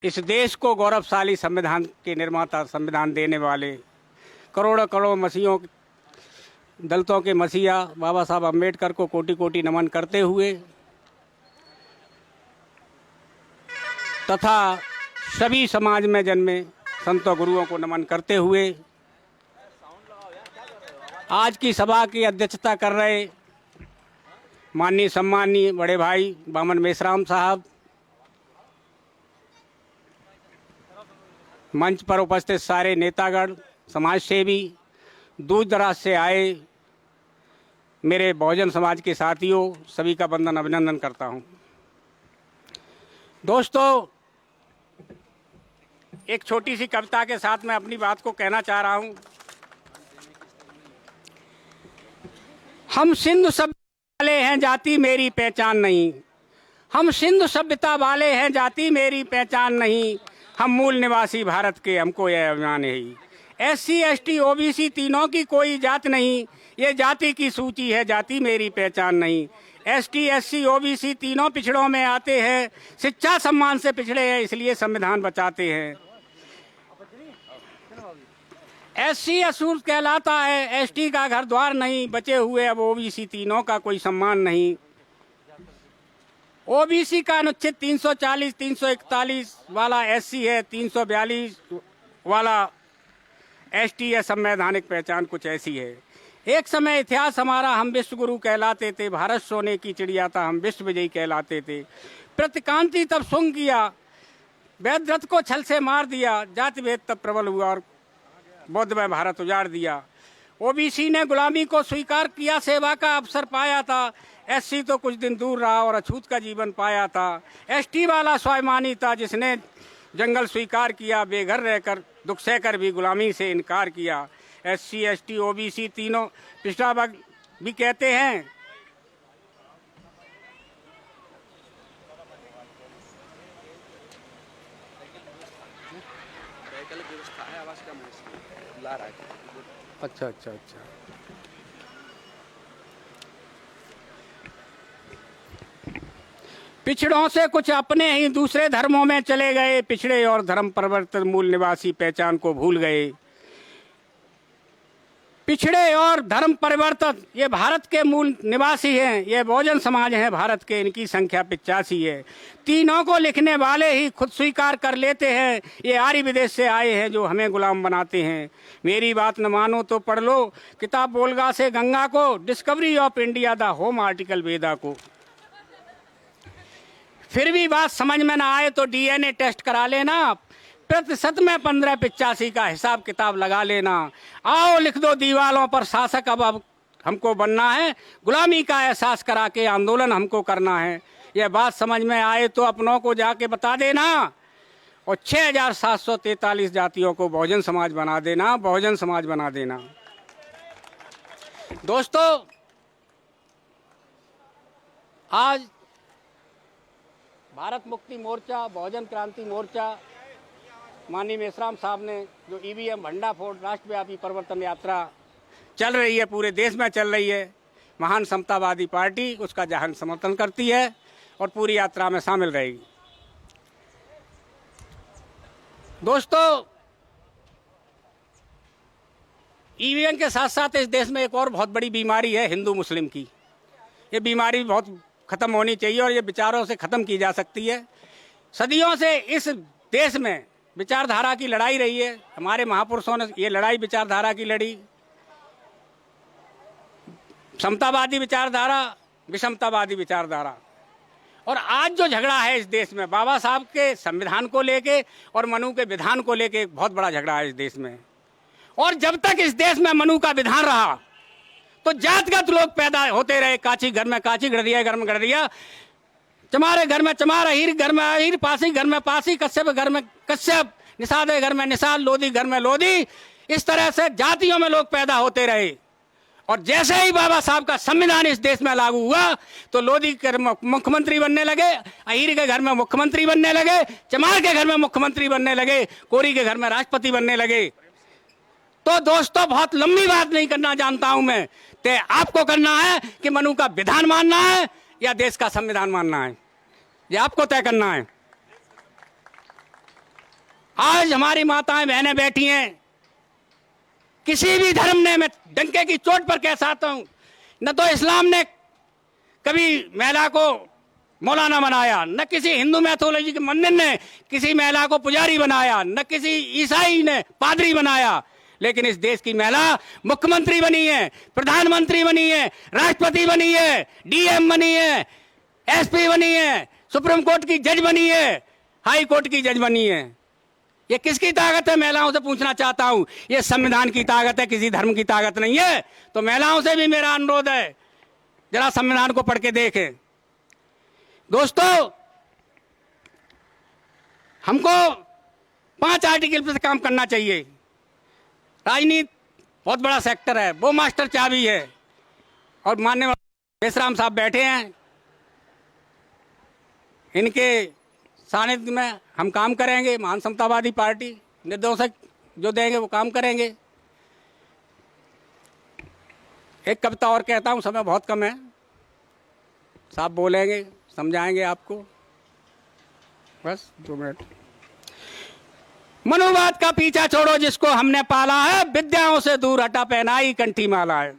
इस देश को गौरवशाली संविधान के निर्माता, संविधान देने वाले, करोड़ों करोड़ मसीहों, दलितों के मसीहा बाबा साहब अम्बेडकर को कोटि कोटि नमन करते हुए तथा सभी समाज में जन्मे संतों गुरुओं को नमन करते हुए आज की सभा की अध्यक्षता कर रहे माननीय सम्माननीय बड़े भाई बामन मेश्राम साहब, मंच पर उपस्थित सारे नेतागण, समाज सेवी, दूर दराज से आए मेरे बहुजन समाज के साथियों, सभी का वंदन अभिनंदन करता हूं। दोस्तों, एक छोटी सी कविता के साथ मैं अपनी बात को कहना चाह रहा हूं। हम सिंधु सभ्यता वाले हैं, जाति मेरी पहचान नहीं। हम सिंधु सभ्यता वाले हैं, जाति मेरी पहचान नहीं। हम मूल निवासी भारत के, हमको यह अभिमान है ही। SC ST OBC तीनों की कोई जात नहीं, ये जाति की सूची है, जाति मेरी पहचान नहीं। ST SC OBC तीनों पिछड़ों में आते हैं, शिक्षा सम्मान से पिछड़े हैं, इसलिए संविधान बचाते हैं। SC असूल कहलाता है, ST का घर द्वार नहीं, बचे हुए अब OBC तीनों का कोई सम्मान नहीं। OBC का अनुच्छेद 340, 341 वाला SC है, 342 वाला ST है। संवैधानिक पहचान कुछ ऐसी है। एक समय इतिहास हमारा, हम विश्व गुरु कहलाते थे। भारत सोने की चिड़िया था, हम विश्व विजयी कहलाते थे। प्रतिकांति तब सुंग किया, वैद्य रथ को छल से मार दिया। जाति भेद तब प्रबल हुआ और बौद्धमय भारत उजाड़ दिया। OBC ने गुलामी को स्वीकार किया, सेवा का अवसर पाया था। SC तो कुछ दिन दूर रहा और अछूत का जीवन पाया था। ST वाला स्वाभिमानी था, जिसने जंगल स्वीकार किया, बेघर रहकर दुख सहकर भी गुलामी से इनकार किया। SC ST OBC तीनों पिछड़ा वर्ग भी कहते हैं। अच्छा अच्छा अच्छा पिछड़ों से कुछ अपने ही दूसरे धर्मों में चले गए। पिछड़े और धर्म परिवर्तन मूल निवासी पहचान को भूल गए। पिछड़े और धर्म परिवर्तन ये भारत के मूल निवासी हैं, ये बहुजन समाज हैं भारत के, इनकी संख्या 85 है। तीनों को लिखने वाले ही खुद स्वीकार कर लेते हैं, ये आर्य विदेश से आए हैं जो हमें गुलाम बनाते हैं। मेरी बात न मानो तो पढ़ लो किताब बोलगा से गंगा को, Discovery of India the home article Veda को। फिर भी बात समझ में ना आए तो DNA टेस्ट करा लेना, प्रतिशत में 1585 का हिसाब किताब लगा लेना। आओ लिख दो दीवालों पर, शासक अब हमको बनना है, गुलामी का एहसास करा के आंदोलन हमको करना है। यह बात समझ में आए तो अपनों को जाके बता देना और 6743 जातियों को बहुजन समाज बना देना, बहुजन समाज बना देना। दोस्तों, आज भारत मुक्ति मोर्चा, बहुजन क्रांति मोर्चा, माननीय मेश्राम साहब ने जो EVM भंडाफोड़ राष्ट्रव्यापी परिवर्तन यात्रा चल रही है, पूरे देश में चल रही है, महान समतावादी पार्टी उसका जहां समर्थन करती है और पूरी यात्रा में शामिल रहेगी। दोस्तों, EVM के साथ साथ इस देश में एक और बहुत बड़ी बीमारी है, हिंदू मुस्लिम की। ये बीमारी बहुत खत्म होनी चाहिए और ये विचारों से खत्म की जा सकती है। सदियों से इस देश में विचारधारा की लड़ाई रही है। हमारे महापुरुषों ने ये लड़ाई विचारधारा की लड़ी, समतावादी विचारधारा, विषमतावादी विचारधारा। और आज जो झगड़ा है इस देश में, बाबा साहब के संविधान को लेके और मनु के विधान को लेके एक बहुत बड़ा झगड़ा है इस देश में। और जब तक इस देश में मनु का विधान रहा तो जातगत लोग पैदा होते रहे। काची घर में काची, गडरिया घर में गडरिया, चमारे घर में चमार, अहीर घर में अहीर, पासी घर में पासी, कश्यप घर में कश्यप, निषाद घर में निषाद, लोधी घर में लोधी। इस तरह से जातियों में लोग पैदा होते रहे। और जैसे ही बाबा साहब का संविधान इस देश में लागू हुआ तो लोधी के घर में मुख्यमंत्री बनने लगे, अहीर के घर में मुख्यमंत्री बनने लगे, चमार के घर में मुख्यमंत्री बनने लगे, कोरी के घर में राष्ट्रपति बनने लगे। तो दोस्तों, बहुत लंबी बात नहीं करना जानता हूं मैं, तो आपको करना है कि मनु का विधान मानना है या देश का संविधान मानना है, ये आपको तय करना है। आज हमारी माताएं बहनें बैठी हैं, किसी भी धर्म ने, मैं डंके की चोट पर कह सकता हूं, न तो इस्लाम ने कभी महिला को मौलाना बनाया, न किसी हिंदू मैथोलॉजी के मंदिर ने किसी महिला को पुजारी बनाया, न किसी ईसाई ने पादरी बनाया, लेकिन इस देश की महिला मुख्यमंत्री बनी है, प्रधानमंत्री बनी है, राष्ट्रपति बनी है, डीएम बनी है, एसपी बनी है, सुप्रीम कोर्ट की जज बनी है, हाई कोर्ट की जज बनी है। ये किसकी ताकत है? महिलाओं से पूछना चाहता हूं। ये संविधान की ताकत है, किसी धर्म की ताकत नहीं है। तो महिलाओं से भी मेरा अनुरोध है, जरा संविधान को पढ़ के देखें। दोस्तों, हमको 5 आर्टिकल पर काम करना चाहिए। राजनीति बहुत बड़ा सेक्टर है, वो मास्टर चाबी है, और माननीय बेसराम साहब बैठे हैं, इनके सानिध्य में हम काम करेंगे। महान समतावादी पार्टी निर्देशक जो देंगे वो काम करेंगे। एक कविता और कहता हूं, समय बहुत कम है, साहब बोलेंगे, समझाएंगे आपको, बस 2 मिनट। मनुवाद का पीछा छोड़ो जिसको हमने पाला है, विद्याओं से दूर हटा पहनाई कंठी माला है।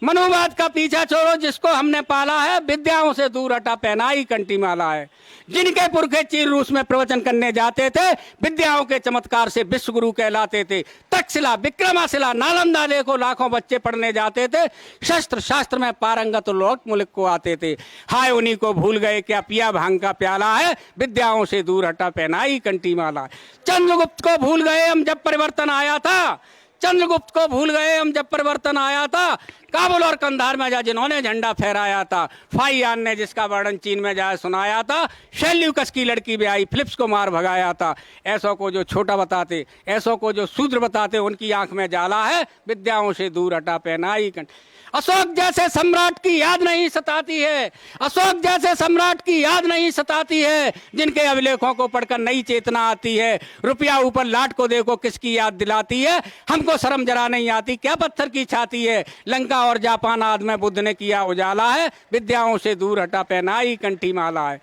मनुवाद का पीछा छोड़ो जिसको हमने पाला है, विद्याओं से दूर हटा पहनाई कंठी माला है। जिनके पुरखे चीन रूस में प्रवचन करने जाते थे, विद्याओं के चमत्कार से विश्व गुरु कहलाते थे। तक्षशिला, विक्रमाशिला, नालंदा देखो लाखों बच्चे पढ़ने जाते थे। शस्त्र शास्त्र में पारंगत लोग मुल्क को आते थे। हाय उन्हीं को भूल गए क्या पिया भांग का प्याला है, विद्याओं से दूर हटा पहनाई कंठी माला। चंद्रगुप्त को भूल गए हम जब परिवर्तन आया था, चंद्रगुप्त को भूल गए हम जब परिवर्तन आया था। काबुल और कंधार में जा जिन्होंने झंडा फहराया था। फाइयान ने जिसका वर्णन चीन में जाए सुनाया था। शैल्यूकस की लड़की भी आई, फिलिप्स को मार भगाया था। ऐसों को जो छोटा बताते, ऐसों को जो शूद्र बताते, उनकी आंख में जाला है, विद्याओं से दूर हटा पहनाई कंठी। अशोक जैसे सम्राट की याद नहीं सताती है, अशोक जैसे सम्राट की याद नहीं सताती है, जिनके अभिलेखों को पढ़कर नई चेतना आती है। रुपया ऊपर लाट को देखो किसकी याद दिलाती है, हमको शर्म जरा नहीं आती क्या पत्थर की छाती है। लंका और जापान आदि में बुद्ध ने किया उजाला है, विद्याओं से दूर हटा पहनाई कंठी माला है।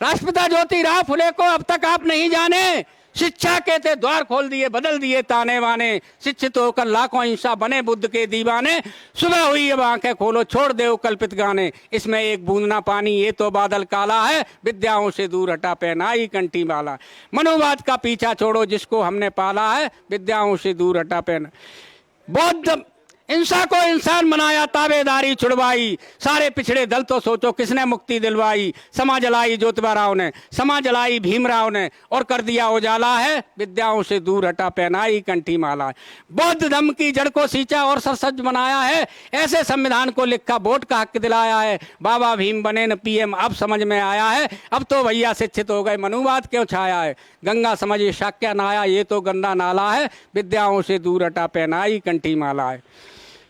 राष्ट्रपिता ज्योतिराव फुले को अब तक आप नहीं जाने, शिक्षा के थे द्वार खोल दिए, बदल दिए ताने बाने। शिक्षित होकर लाखों हिंसा बने बुद्ध के दीवाने। सुबह हुई अब आंखें खोलो, छोड़ दे कल्पित गाने। इसमें एक बूंद ना पानी, ये तो बादल काला है, विद्याओं से दूर हटा पहनाई कंठी माला। मनुवाद का पीछा छोड़ो जिसको हमने पाला है, विद्याओं से दूर हटा पहना। बौद्ध इंसा को इंसान बनाया, ताबेदारी छुड़वाई। सारे पिछड़े दल तो सोचो किसने मुक्ति दिलवाई। समा जलाई ज्योतिबा राव ने, समा जलाई भीमराव ने, और कर दिया उजाला है, विद्याओं से दूर हटा पहनाई कंठी माला। बौद्ध धर्म की जड़ को सींचा और सरसज बनाया है, ऐसे संविधान को लिखा वोट का हक दिलाया है। बाबा भीम बने न पीएम अब समझ में आया है, अब तो भैया शिक्षित हो गए, मनुवाद क्यों छाया है। गंगा समझिए शाक्या नाया, ये तो गंदा नाला है, विद्याओं से दूर हटा पहनाई कंठी माला है।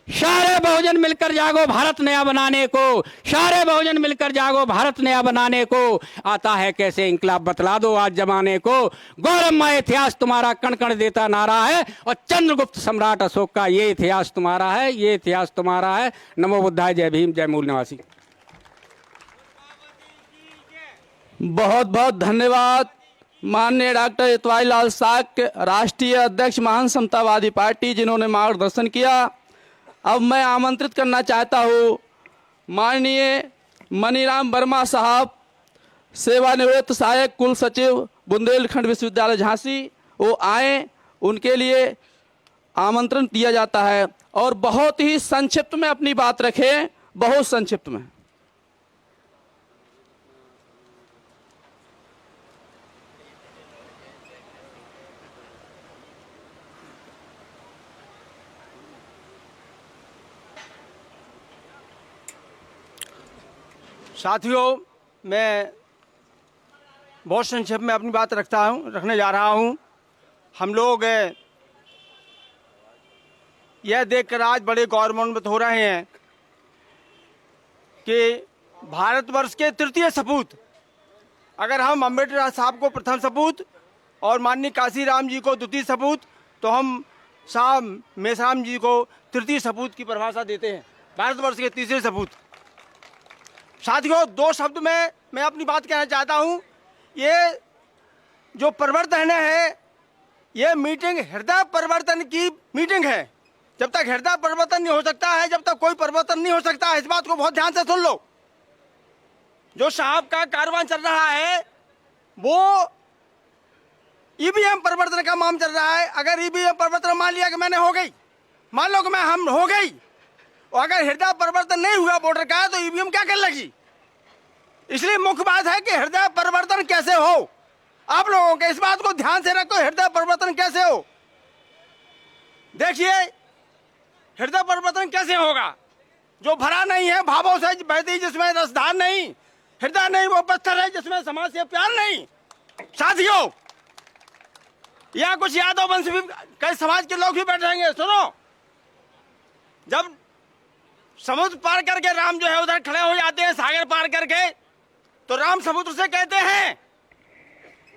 सारे बहुजन मिलकर जागो भारत नया बनाने को, सारे बहुजन मिलकर जागो भारत नया बनाने को। आता है कैसे इंकलाब बतला दो आज जमाने को। गौरवमय इतिहास तुम्हारा कण कण देता नारा है, और चंद्रगुप्त सम्राट अशोक का ये इतिहास तुम्हारा है, ये इतिहास तुम्हारा है। नमो बुद्धाय, जय भीम, जय मूल निवासी। बहुत बहुत धन्यवाद माननीय डॉक्टर इतवाई लाल साक्य, राष्ट्रीय अध्यक्ष महान समतावादी पार्टी, जिन्होंने मार्गदर्शन किया। अब मैं आमंत्रित करना चाहता हूँ माननीय मनीराम वर्मा साहब, सेवानिवृत्त सहायक कुल सचिव बुंदेलखंड विश्वविद्यालय झांसी, वो आए, उनके लिए आमंत्रण दिया जाता है। और बहुत ही संक्षिप्त में अपनी बात रखें, बहुत संक्षिप्त में। साथियों, मैं बहुत संक्षेप में अपनी बात रखने जा रहा हूं। हम लोग यह देखकर आज बड़े गौरवान्वित हो रहे हैं कि भारतवर्ष के तृतीय सपूत, अगर हम अम्बेडकर साहब को प्रथम सपूत और माननीय काशीराम जी को द्वितीय सपूत, तो हम साहब मेसराम जी को तृतीय सपूत की परिभाषा देते हैं, भारतवर्ष के तीसरे सपूत। साथियों, 2 शब्द में मैं अपनी बात कहना चाहता हूं। ये जो परिवर्तन है ये मीटिंग हृदय परिवर्तन की मीटिंग है। जब तक हृदय परिवर्तन नहीं हो सकता है, जब तक कोई परिवर्तन नहीं हो सकता है, इस बात को बहुत ध्यान से सुन लो। जो साहब का कारवां चल रहा है वो ईवीएम परिवर्तन का मामला चल रहा है। अगर ईवीएम परिवर्तन मान लिया कि मैंने हो गई, मान लो कि मैं हम हो गई, और अगर हृदय परिवर्तन नहीं हुआ वोटर का, तो ईवीएम क्या कर लगी। इसलिए मुख्य बात है कि हृदय परिवर्तन कैसे हो। आप लोगों के इस बात को ध्यान से रखो, हृदय परिवर्तन कैसे हो। देखिए हृदय परिवर्तन कैसे होगा। जो भरा नहीं है भावों से बहती, जिसमें रसधार नहीं, हृदय नहीं वो पत्थर है जिसमें समाज से प्यार नहीं। साथियों, यहाँ कुछ यादव वंश भी, कई समाज के लोग भी बैठेंगे। सुनो, जब समुद्र पार करके राम जो है उधर खड़े हो जाते हैं, सागर पार करके, तो राम समुद्र से कहते हैं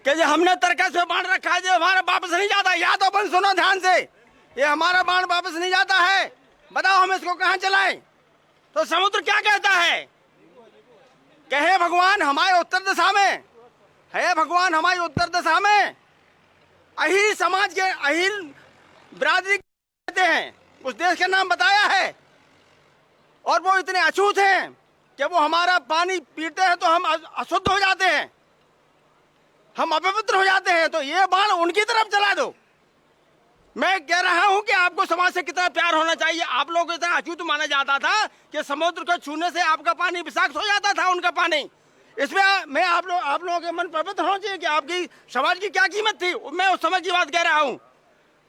कि जो हमने तरकस में बांध रखा है, जो हमारा वापस नहीं जाता। यादव वंश सुनो ध्यान से, ये हमारा बाण वापस नहीं जाता है, बताओ हम इसको कहां चलाएं। तो समुद्र क्या कहता है कि हे भगवान हमारे उत्तर दिशा में, हे भगवान हमारी उत्तर दिशा में अहिर समाज के, अहिर बिरादरी कहते हैं, उस देश का नाम बताया है। और वो इतने अछूत हैं कि वो हमारा पानी पीते हैं तो हम अशुद्ध हो जाते हैं, हम अपवित्र हो जाते हैं। तो ये बाण उनकी तरफ चला दो। मैं कह रहा हूं कि आपको समाज से कितना प्यार होना चाहिए। आप लोगों को इतना अछूत माना जाता था कि समुद्र को छूने से आपका पानी विषाक्त हो जाता था, उनका पानी। इसमें मैं आप लोगों के मन पवित्र होना चाहिए कि आपकी समाज की क्या कीमत थी। मैं उस समय की बात कह रहा हूं।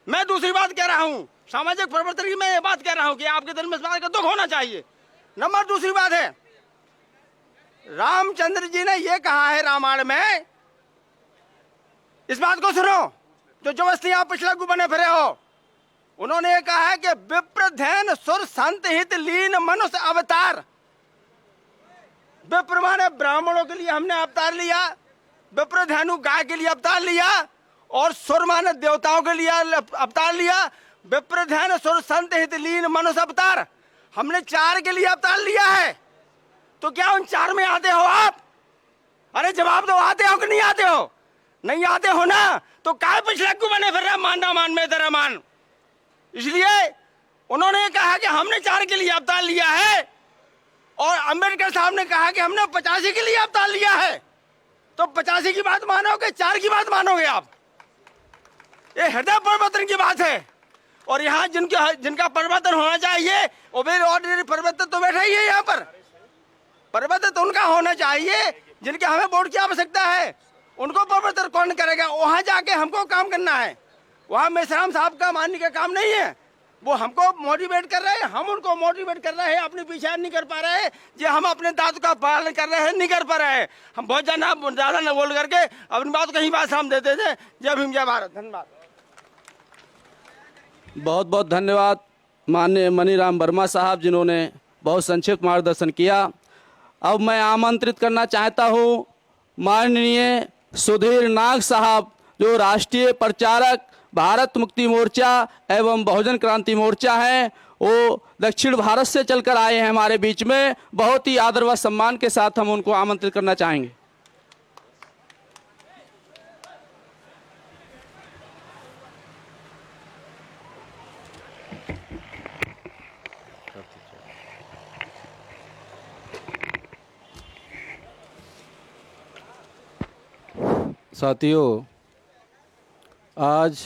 मैं दूसरी बात कह रहा हूं, सामाजिक परिवर्तन की मैं ये बात कह रहा हूं कि आपके दिल में इस बात का दुख होना चाहिए। नंबर दूसरी बात है, रामचंद्र जी ने ये कहा है रामायण में, इस बात को सुनो, जो जबरदस्ती आप पिछला बने फिरे हो। उन्होंने ये कहा है कि विप्रधैन सुर संत हित लीन मनुष्य अवतार। विप्र माने ब्राह्मणों के लिए हमने अवतार लिया, विप्रधैनु गाय के लिए अवतार लिया, और सुर माने देवताओं के लिए अवतार लिया। विप्रधैन सुर संत हित लीन मनुष्य अवतार, हमने 4 के लिए अवतार लिया है। तो क्या उन 4 में आते हो आप? अरे जवाब दो, आते हो कि नहीं आते हो? नहीं आते हो ना, तो काय पिछले क्यों बने फिर रहे, मानना मान में तेरा मान। इसलिए उन्होंने कहा कि हमने 4 के लिए अवतार लिया है, और अंबेडकर साहब ने कहा कि हमने 85 के लिए अवतार लिया है। तो 85 की बात मानोगे, 4 की बात मानोगे आप? ये हृदय परिवर्तन की बात है। और यहाँ जिनका परिवर्तन होना चाहिए, ऑर्डिनरी परिवर्तन तो बैठा ही है यहाँ पर। परिवर्तन तो उनका होना चाहिए जिनके हमें वोट की आवश्यकता है। उनको परिवर्तन कौन करेगा? वहां जाके हमको काम करना है। वहां मेश्राम साहब का मानने का काम नहीं है। वो हमको मोटिवेट कर रहे हैं, हम उनको मोटिवेट कर रहे हैं, अपनी पीछे नहीं कर पा रहे हैं। जो हम अपने दांतों का पालन कर रहे हैं, नहीं कर पा रहे हैं। हम बहुत ज्यादा न बोल करके अपनी बात कहीं बात हम देते थे। जय भीम, जय भारत। धन्यवाद। बहुत बहुत धन्यवाद माननीय मनीराम वर्मा साहब, जिन्होंने बहुत संक्षिप्त मार्गदर्शन किया। अब मैं आमंत्रित करना चाहता हूं माननीय सुधीर नाग साहब, जो राष्ट्रीय प्रचारक भारत मुक्ति मोर्चा एवं बहुजन क्रांति मोर्चा है। वो दक्षिण भारत से चलकर आए हैं हमारे बीच में। बहुत ही आदर व सम्मान के साथ हम उनको आमंत्रित करना चाहेंगे। साथियों, आज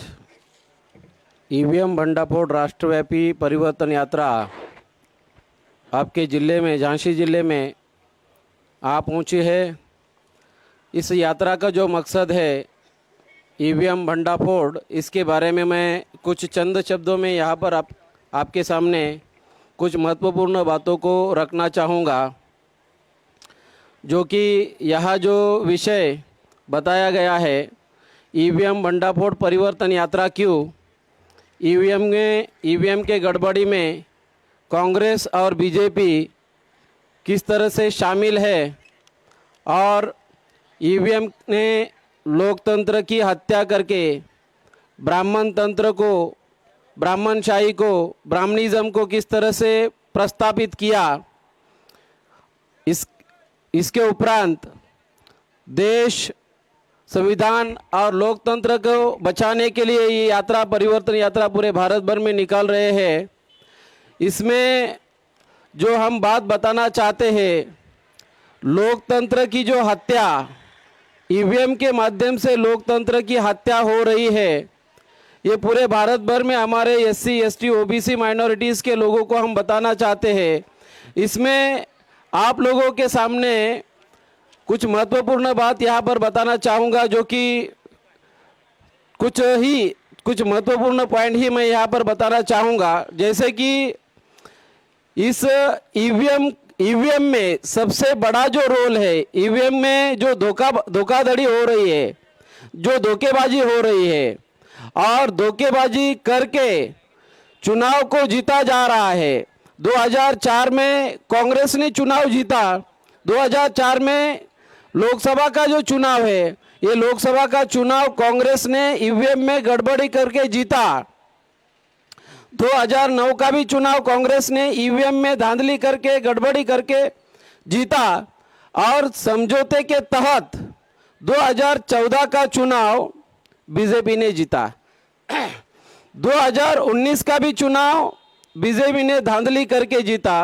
ईवीएम भंडाफोड़ राष्ट्रव्यापी परिवर्तन यात्रा आपके ज़िले में, झांसी ज़िले में आ पहुँची है। इस यात्रा का जो मकसद है ईवीएम भंडाफोड़, इसके बारे में मैं कुछ चंद शब्दों में यहाँ पर आपके सामने कुछ महत्वपूर्ण बातों को रखना चाहूँगा। जो कि यहाँ जो विषय बताया गया है, ईवीएम भंडाफोड़ परिवर्तन यात्रा क्यों, ईवीएम के गड़बड़ी में कांग्रेस और बीजेपी किस तरह से शामिल है, और ईवीएम ने लोकतंत्र की हत्या करके ब्राह्मण तंत्र को, ब्राह्मणशाही को, ब्राह्मणिज्म को किस तरह से प्रस्तापित किया। इसके उपरांत देश संविधान और लोकतंत्र को बचाने के लिए ये यात्रा, परिवर्तन यात्रा पूरे भारत भर में निकाल रहे हैं। इसमें जो हम बात बताना चाहते हैं, लोकतंत्र की जो हत्या, ईवीएम के माध्यम से लोकतंत्र की हत्या हो रही है, ये पूरे भारत भर में हमारे एससी, एसटी, ओबीसी माइनॉरिटीज़ के लोगों को हम बताना चाहते हैं। इसमें आप लोगों के सामने कुछ महत्वपूर्ण बात यहाँ पर बताना चाहूँगा, जो कि कुछ महत्वपूर्ण पॉइंट ही मैं यहाँ पर बताना चाहूँगा। जैसे कि इस ईवीएम में सबसे बड़ा जो रोल है, ईवीएम में जो धोखाधड़ी हो रही है, जो धोखेबाजी हो रही है और धोखेबाजी करके चुनाव को जीता जा रहा है। 2004 में कांग्रेस ने चुनाव जीता। 2004 में लोकसभा का जो चुनाव है, ये लोकसभा का चुनाव कांग्रेस ने ईवीएम में गड़बड़ी करके जीता। 2009 का भी चुनाव कांग्रेस ने ईवीएम में धांधली करके, गड़बड़ी करके जीता। और समझौते के तहत 2014 का चुनाव बीजेपी ने जीता। 2019 का भी चुनाव बीजेपी ने धांधली करके जीता।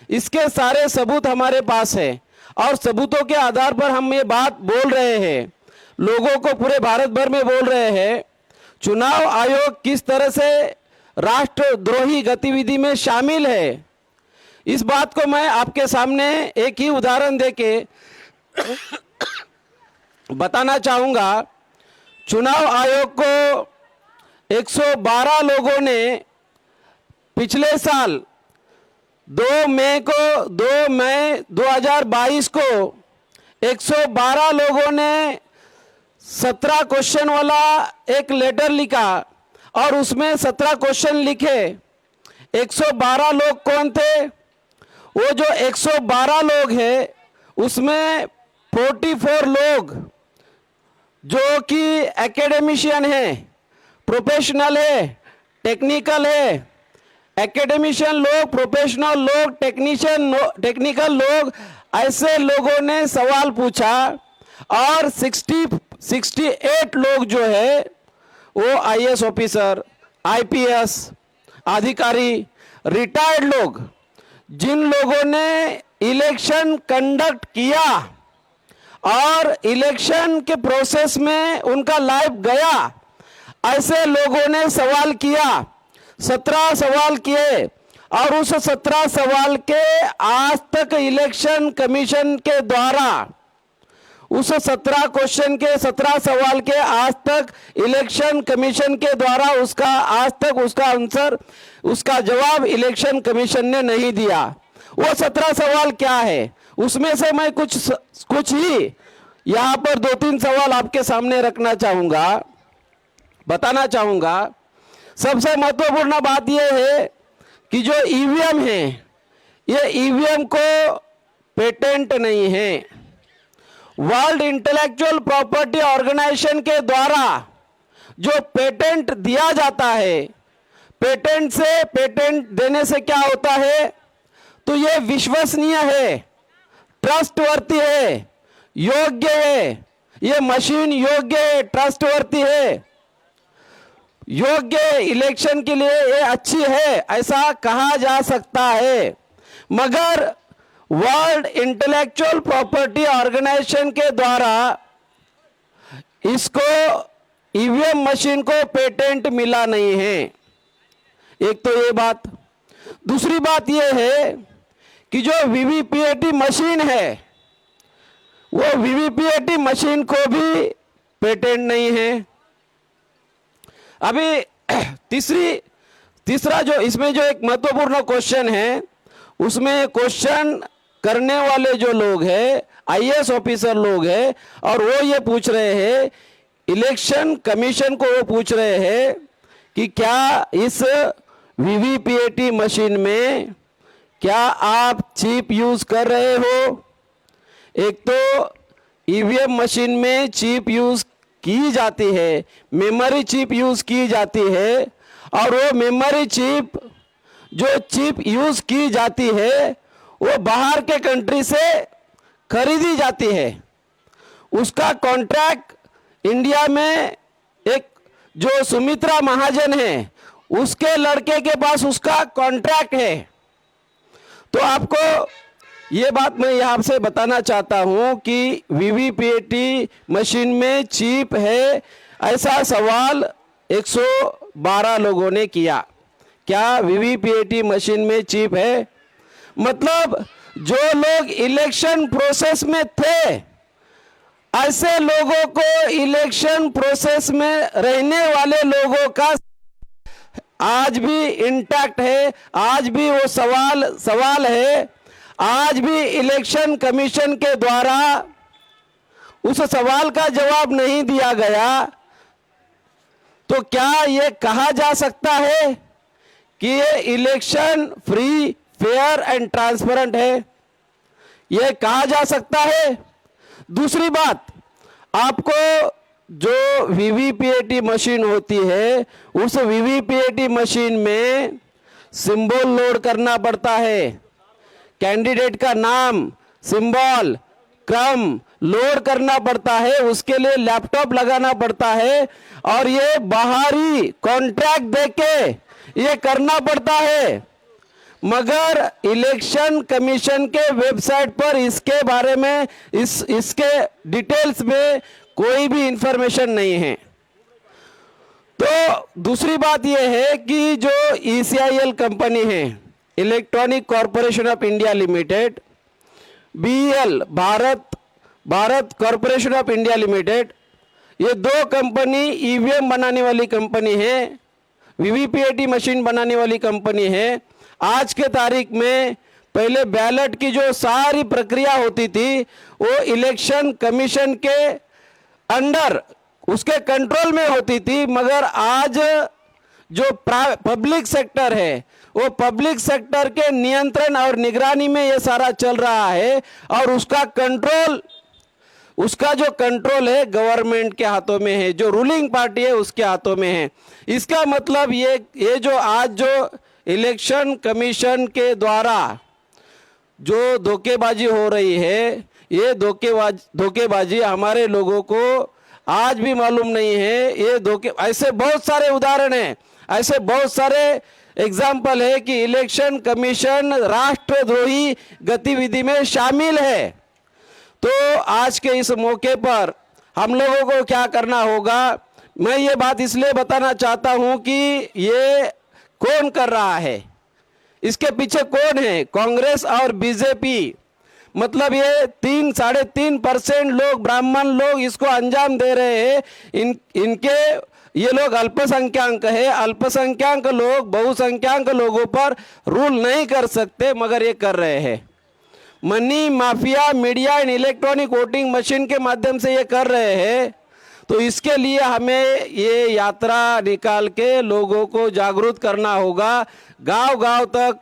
इसके सारे सबूत हमारे पास है और सबूतों के आधार पर हम ये बात बोल रहे हैं, लोगों को पूरे भारत भर में बोल रहे हैं, चुनाव आयोग किस तरह से राष्ट्रद्रोही गतिविधि में शामिल है। इस बात को मैं आपके सामने एक ही उदाहरण देके बताना चाहूँगा। चुनाव आयोग को 112 लोगों ने पिछले साल 2 मई 2022 को 112 लोगों ने 17 क्वेश्चन वाला एक लेटर लिखा और उसमें 17 क्वेश्चन लिखे। 112 लोग कौन थे? वो जो 112 लोग हैं उसमें 44 लोग जो कि एकेडमिशियन है, प्रोफेशनल है, टेक्निकल है। एकेडमिशियन लोग, प्रोफेशनल लोग, टेक्निकल लोग, ऐसे लोगों ने सवाल पूछा। और 68 लोग जो है वो आईएएस ऑफिसर, आईपीएस अधिकारी, रिटायर्ड लोग, जिन लोगों ने इलेक्शन कंडक्ट किया और इलेक्शन के प्रोसेस में उनका लाइफ गया, ऐसे लोगों ने सवाल किया। 17 सवाल किए और उस 17 सवाल के आज तक इलेक्शन कमीशन के द्वारा, उस 17 क्वेश्चन के 17 सवाल के आज तक इलेक्शन कमीशन के द्वारा उसका आज तक उसका आंसर, उसका जवाब इलेक्शन कमीशन ने नहीं दिया। वो 17 सवाल क्या है, उसमें से मैं कुछ ही यहाँ पर 2-3 सवाल आपके सामने रखना चाहूँगा, बताना चाहूँगा। सबसे महत्वपूर्ण बात यह है कि जो ईवीएम है, ये ईवीएम को पेटेंट नहीं है। वर्ल्ड इंटेलेक्चुअल प्रॉपर्टी ऑर्गेनाइजेशन के द्वारा जो पेटेंट दिया जाता है, पेटेंट देने से क्या होता है, तो ये विश्वसनीय है, ट्रस्टवर्थी है, योग्य है, ये मशीन योग्य है, ट्रस्टवर्थी है, योग्य इलेक्शन के लिए ये अच्छी है, ऐसा कहा जा सकता है। मगर वर्ल्ड इंटेलेक्चुअल प्रॉपर्टी ऑर्गेनाइजेशन के द्वारा इसको, ईवीएम मशीन को पेटेंट मिला नहीं है। एक तो ये बात। दूसरी बात ये है कि जो वीवीपीएटी मशीन है, वो वीवीपीएटी मशीन को भी पेटेंट नहीं है। अभी तीसरा जो इसमें जो एक महत्वपूर्ण क्वेश्चन है, उसमें क्वेश्चन करने वाले जो लोग हैं, आईएएस ऑफिसर लोग हैं, और वो ये पूछ रहे हैं, इलेक्शन कमीशन को वो पूछ रहे हैं कि क्या इस वीवीपीएटी मशीन में क्या आप चिप यूज कर रहे हो। एक तो ईवीएम मशीन में चिप यूज की जाती है, मेमोरी चिप यूज की जाती है, और वो मेमोरी चिप जो चिप यूज की जाती है वो बाहर के कंट्री से खरीदी जाती है। उसका कॉन्ट्रैक्ट इंडिया में एक जो सुमित्रा महाजन है उसके लड़के के पास उसका कॉन्ट्रैक्ट है। तो आपको ये बात मैं यहाँ से बताना चाहता हूँ कि वीवीपीएटी मशीन में चिप है, ऐसा सवाल 112 लोगों ने किया। क्या वीवीपीएटी मशीन में चिप है? मतलब जो लोग इलेक्शन प्रोसेस में थे, ऐसे लोगों को, इलेक्शन प्रोसेस में रहने वाले लोगों का आज भी इंटैक्ट है, आज भी वो सवाल है, आज भी इलेक्शन कमीशन के द्वारा उस सवाल का जवाब नहीं दिया गया। तो क्या ये कहा जा सकता है कि ये election free, fair and transparent है? ये कहा जा सकता है? दूसरी बात, आपको जो वीवीपीएटी मशीन होती है, उस वीवीपीएटी मशीन में सिंबल लोड करना पड़ता है, कैंडिडेट का नाम, सिंबल, क्रम लोड करना पड़ता है, उसके लिए लैपटॉप लगाना पड़ता है और ये बाहरी कॉन्ट्रैक्ट देके ये करना पड़ता है। मगर इलेक्शन कमीशन के वेबसाइट पर इसके बारे में, इसके डिटेल्स में कोई भी इंफॉर्मेशन नहीं है। तो दूसरी बात यह है कि जो ECIL कंपनी है, electronic corporation of India limited, BEL, Bharat corporation of India limited, ये दो कंपनी EVM बनाने वाली कंपनी है, वीवीपीएटी मशीन बनाने वाली कंपनी है। आज के तारीख में पहले बैलेट की जो सारी प्रक्रिया होती थी वो इलेक्शन कमीशन के अंडर, उसके कंट्रोल में होती थी, मगर आज जो पब्लिक सेक्टर है वो पब्लिक सेक्टर के नियंत्रण और निगरानी में ये सारा चल रहा है और उसका कंट्रोल, उसका जो कंट्रोल है गवर्नमेंट के हाथों में है, जो रूलिंग पार्टी है उसके हाथों में है। इसका मतलब ये जो आज जो इलेक्शन कमीशन के द्वारा जो धोखेबाजी हो रही है, ये धोखेबाजी हमारे लोगों को आज भी मालूम नहीं है। ये ऐसे बहुत सारे उदाहरण हैं, ऐसे बहुत सारे एग्जाम्पल है कि इलेक्शन कमीशन राष्ट्रद्रोही गतिविधि में शामिल है। तो आज के इस मौके पर हम लोगों को क्या करना होगा, मैं ये बात इसलिए बताना चाहता हूं कि ये कौन कर रहा है, इसके पीछे कौन है, कांग्रेस और बीजेपी। मतलब ये 3-3.5% लोग, ब्राह्मण लोग इसको अंजाम दे रहे हैं। इनके ये लोग अल्पसंख्याक है, अल्पसंख्याक लोग बहुसंख्याक लोगों पर रूल नहीं कर सकते, मगर ये कर रहे हैं। Money mafia, media and electronic voting machine के माध्यम से ये कर रहे हैं। तो इसके लिए हमें ये यात्रा निकाल के लोगों को जागरूक करना होगा, गांव-गांव तक,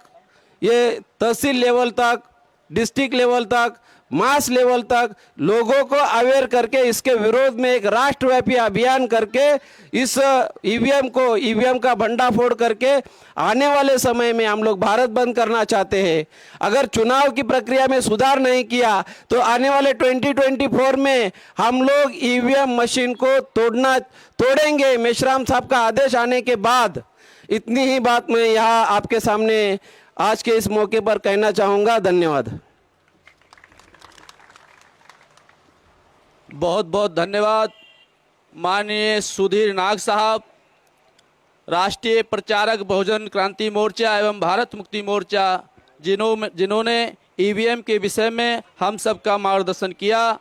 ये तहसील लेवल तक, डिस्ट्रिक्ट लेवल तक, मास लेवल तक लोगों को अवेयर करके इसके विरोध में एक राष्ट्रव्यापी अभियान करके इस ईवीएम का भंडाफोड़ करके आने वाले समय में हम लोग भारत बंद करना चाहते हैं। अगर चुनाव की प्रक्रिया में सुधार नहीं किया तो आने वाले 2024 में हम लोग ईवीएम मशीन को तोड़ेंगे मेश्राम साहब का आदेश आने के बाद। इतनी ही बात मैं यहाँ आपके सामने आज के इस मौके पर कहना चाहूँगा। धन्यवाद। बहुत बहुत धन्यवाद माननीय सुधीर नाग साहब, राष्ट्रीय प्रचारक बहुजन क्रांति मोर्चा एवं भारत मुक्ति मोर्चा, जिन्होंने ईवीएम के विषय में हम सबका मार्गदर्शन किया।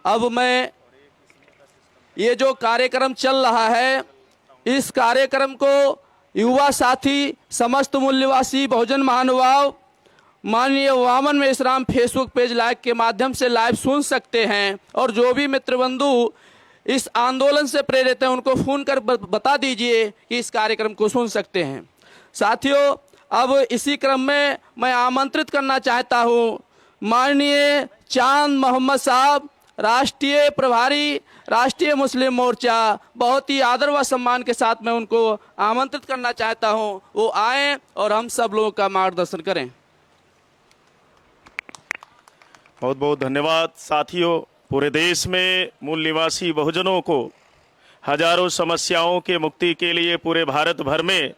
अब मैं ये जो कार्यक्रम चल रहा है, इस कार्यक्रम को युवा साथी, समस्त मूल्यवासी बहुजन महानुभाव माननीय Waman Meshram Facebook page live के माध्यम से लाइव सुन सकते हैं। और जो भी मित्र बंधु इस आंदोलन से प्रेरित हैं उनको फ़ोन कर बता दीजिए कि इस कार्यक्रम को सुन सकते हैं। साथियों, अब इसी क्रम में मैं आमंत्रित करना चाहता हूं माननीय चांद मोहम्मद साहब, राष्ट्रीय प्रभारी, राष्ट्रीय मुस्लिम मोर्चा। बहुत ही आदर व सम्मान के साथ मैं उनको आमंत्रित करना चाहता हूं, वो आएँ और हम सब लोगों का मार्गदर्शन करें। बहुत बहुत धन्यवाद साथियों। पूरे देश में मूल निवासी बहुजनों को हजारों समस्याओं के मुक्ति के लिए पूरे भारत भर में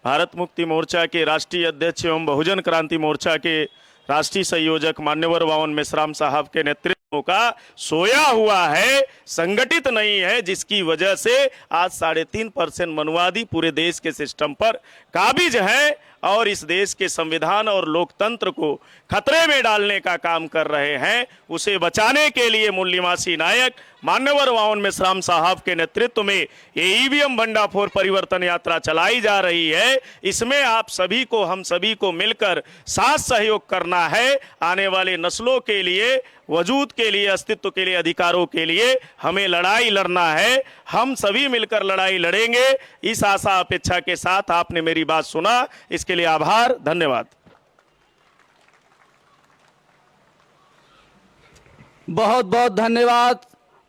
भारत मुक्ति मोर्चा के राष्ट्रीय अध्यक्ष एवं बहुजन क्रांति मोर्चा के राष्ट्रीय संयोजक मान्यवर वावन मेश्राम साहब के नेतृत्व का सोया हुआ है, संगठित नहीं है, जिसकी वजह से आज 3.5% मनुवादी पूरे देश के सिस्टम पर काबिज है और इस देश के संविधान और लोकतंत्र को खतरे में डालने का काम कर रहे हैं। उसे बचाने के लिए मूल निवासी नायक मान्यवर वावन मेश्राम साहब के नेतृत्व में ये ईवीएम भंडाफोड़ परिवर्तन यात्रा चलाई जा रही है। इसमें आप सभी को, हम सभी को मिलकर साथ सहयोग करना है। आने वाले नस्लों के लिए, वजूद के लिए, अस्तित्व के लिए, अधिकारों के लिए हमें लड़ाई लड़ना है। हम सभी मिलकर लड़ाई लड़ेंगे। इस आशा अपेक्षा के साथ आपने मेरी बात सुना, इसके लिए आभार, धन्यवाद। बहुत बहुत धन्यवाद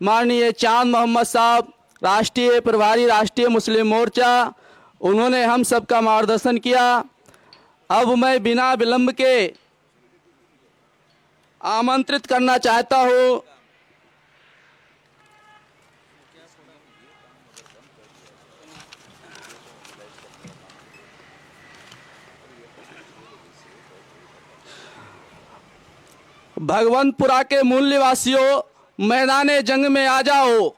माननीय चांद मोहम्मद साहब, राष्ट्रीय प्रभारी राष्ट्रीय मुस्लिम मोर्चा। उन्होंने हम सबका मार्गदर्शन किया। अब मैं बिना विलंब के आमंत्रित करना चाहता हूं भगवंतपुरा के मूल निवासियों, मैदाने जंग में आ जाओ।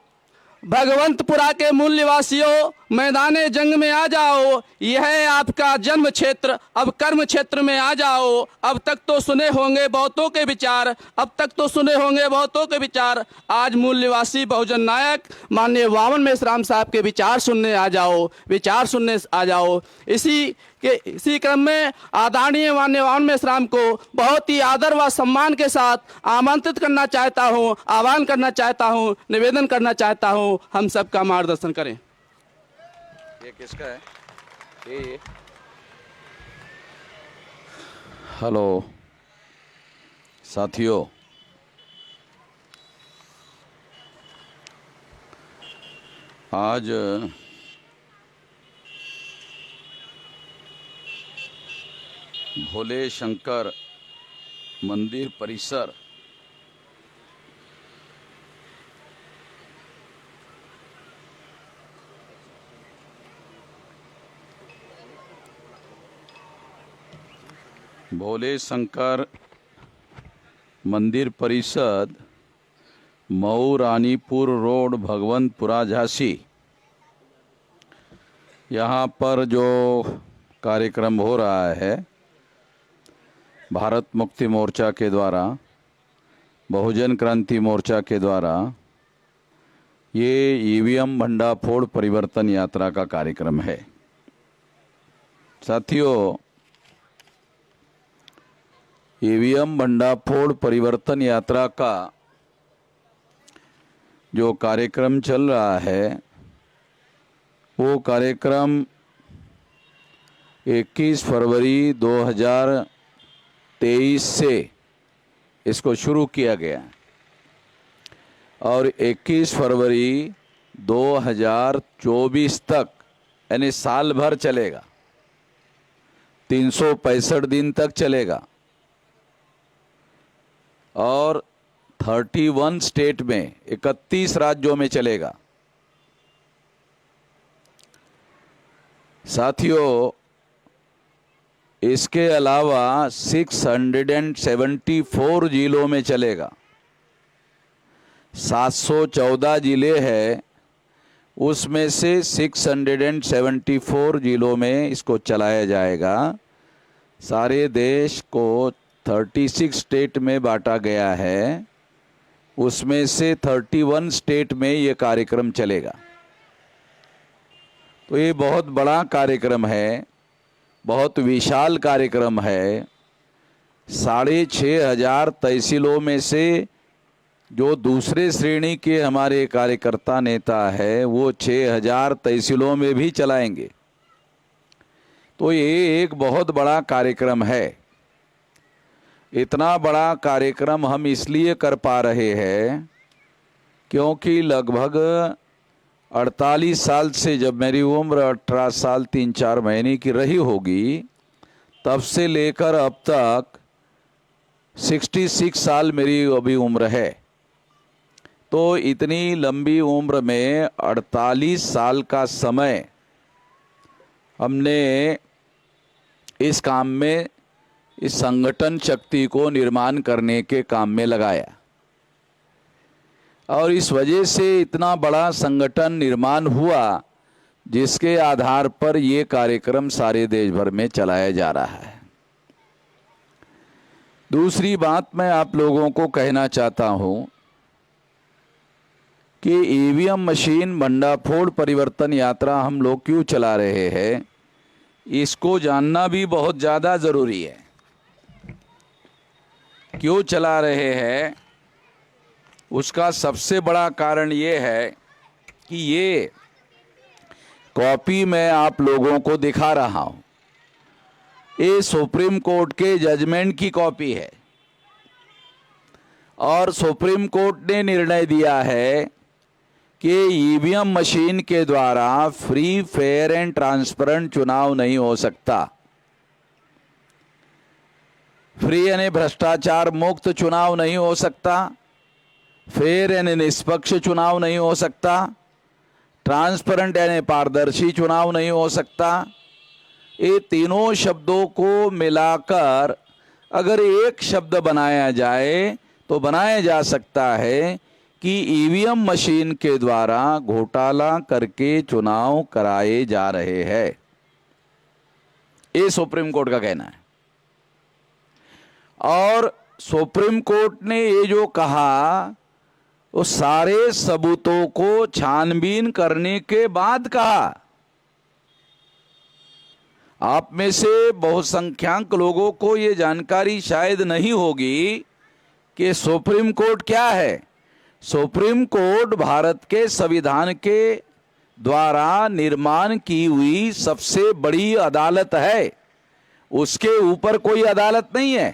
भगवंतपुरा के मूल निवासियों, मैदाने जंग में आ जाओ। यह है आपका जन्म क्षेत्र, अब कर्म क्षेत्र में आ जाओ। अब तक तो सुने होंगे बहुतों के विचार, अब तक तो सुने होंगे बहुतों के विचार। आज मूल निवासी बहुजन नायक माननीय वावन मेश्राम साहब के विचार सुनने आ जाओ, विचार सुनने आ जाओ। इसी क्रम में आदरणीय माननीय वावन मेश्राम को बहुत ही आदर व सम्मान के साथ आमंत्रित करना चाहता हूँ, आह्वान करना चाहता हूँ, निवेदन करना चाहता हूँ, हम सबका मार्गदर्शन करें। ये किसका है? ये हेलो साथियों, आज भोले शंकर मंदिर परिसर भोले शंकर मंदिर परिषद मऊ रानीपुर रोड भगवंतपुरा झांसी, यहाँ पर जो कार्यक्रम हो रहा है भारत मुक्ति मोर्चा के द्वारा, बहुजन क्रांति मोर्चा के द्वारा, ये ईवीएम भंडाफोड़ परिवर्तन यात्रा का कार्यक्रम है। साथियों, ईवीएम भंडाफोड़ परिवर्तन यात्रा का जो कार्यक्रम चल रहा है वो कार्यक्रम 21 फरवरी 2023 से इसको शुरू किया गया और 21 फरवरी 2024 तक यानी साल भर चलेगा, 365 दिन तक चलेगा और 31 स्टेट में 31 राज्यों में चलेगा। साथियों, इसके अलावा 674 जिलों में चलेगा। 714 जिले हैं, उसमें से 674 जिलों में इसको चलाया जाएगा। सारे देश को 36 स्टेट में बांटा गया है, उसमें से 31 स्टेट में ये कार्यक्रम चलेगा। तो ये बहुत बड़ा कार्यक्रम है, बहुत विशाल कार्यक्रम है। 6,500 तहसीलों में से जो दूसरे श्रेणी के हमारे कार्यकर्ता नेता है वो 6,000 तहसीलों में भी चलाएंगे। तो ये एक बहुत बड़ा कार्यक्रम है। इतना बड़ा कार्यक्रम हम इसलिए कर पा रहे हैं क्योंकि लगभग 48 साल से, जब मेरी उम्र 18 साल 3-4 महीने की रही होगी, तब से लेकर अब तक 66 साल मेरी अभी उम्र है। तो इतनी लंबी उम्र में 48 साल का समय हमने इस काम में, इस संगठन शक्ति को निर्माण करने के काम में लगाया और इस वजह से इतना बड़ा संगठन निर्माण हुआ जिसके आधार पर ये कार्यक्रम सारे देश भर में चलाया जा रहा है। दूसरी बात मैं आप लोगों को कहना चाहता हूं कि ईवीएम मशीन भंडाफोड़ परिवर्तन यात्रा हम लोग क्यों चला रहे हैं, इसको जानना भी बहुत ज़्यादा ज़रूरी है। क्यों चला रहे हैं उसका सबसे बड़ा कारण ये है कि ये कॉपी मैं आप लोगों को दिखा रहा हूं, ये सुप्रीम कोर्ट के जजमेंट की कॉपी है और सुप्रीम कोर्ट ने निर्णय दिया है कि ईवीएम मशीन के द्वारा फ्री, फेयर एंड ट्रांसपेरेंट चुनाव नहीं हो सकता। फ्री यानी भ्रष्टाचार मुक्त चुनाव नहीं हो सकता, फेयर यानी निष्पक्ष चुनाव नहीं हो सकता, ट्रांसपेरेंट यानी पारदर्शी चुनाव नहीं हो सकता। ये तीनों शब्दों को मिलाकर अगर एक शब्द बनाया जाए तो बनाया जा सकता है कि ईवीएम मशीन के द्वारा घोटाला करके चुनाव कराए जा रहे हैं। ये सुप्रीम कोर्ट का कहना है और सुप्रीम कोर्ट ने ये जो कहा वो सारे सबूतों को छानबीन करने के बाद कहा। आप में से बहुसंख्यक लोगों को ये जानकारी शायद नहीं होगी कि सुप्रीम कोर्ट क्या है। सुप्रीम कोर्ट भारत के संविधान के द्वारा निर्माण की हुई सबसे बड़ी अदालत है, उसके ऊपर कोई अदालत नहीं है।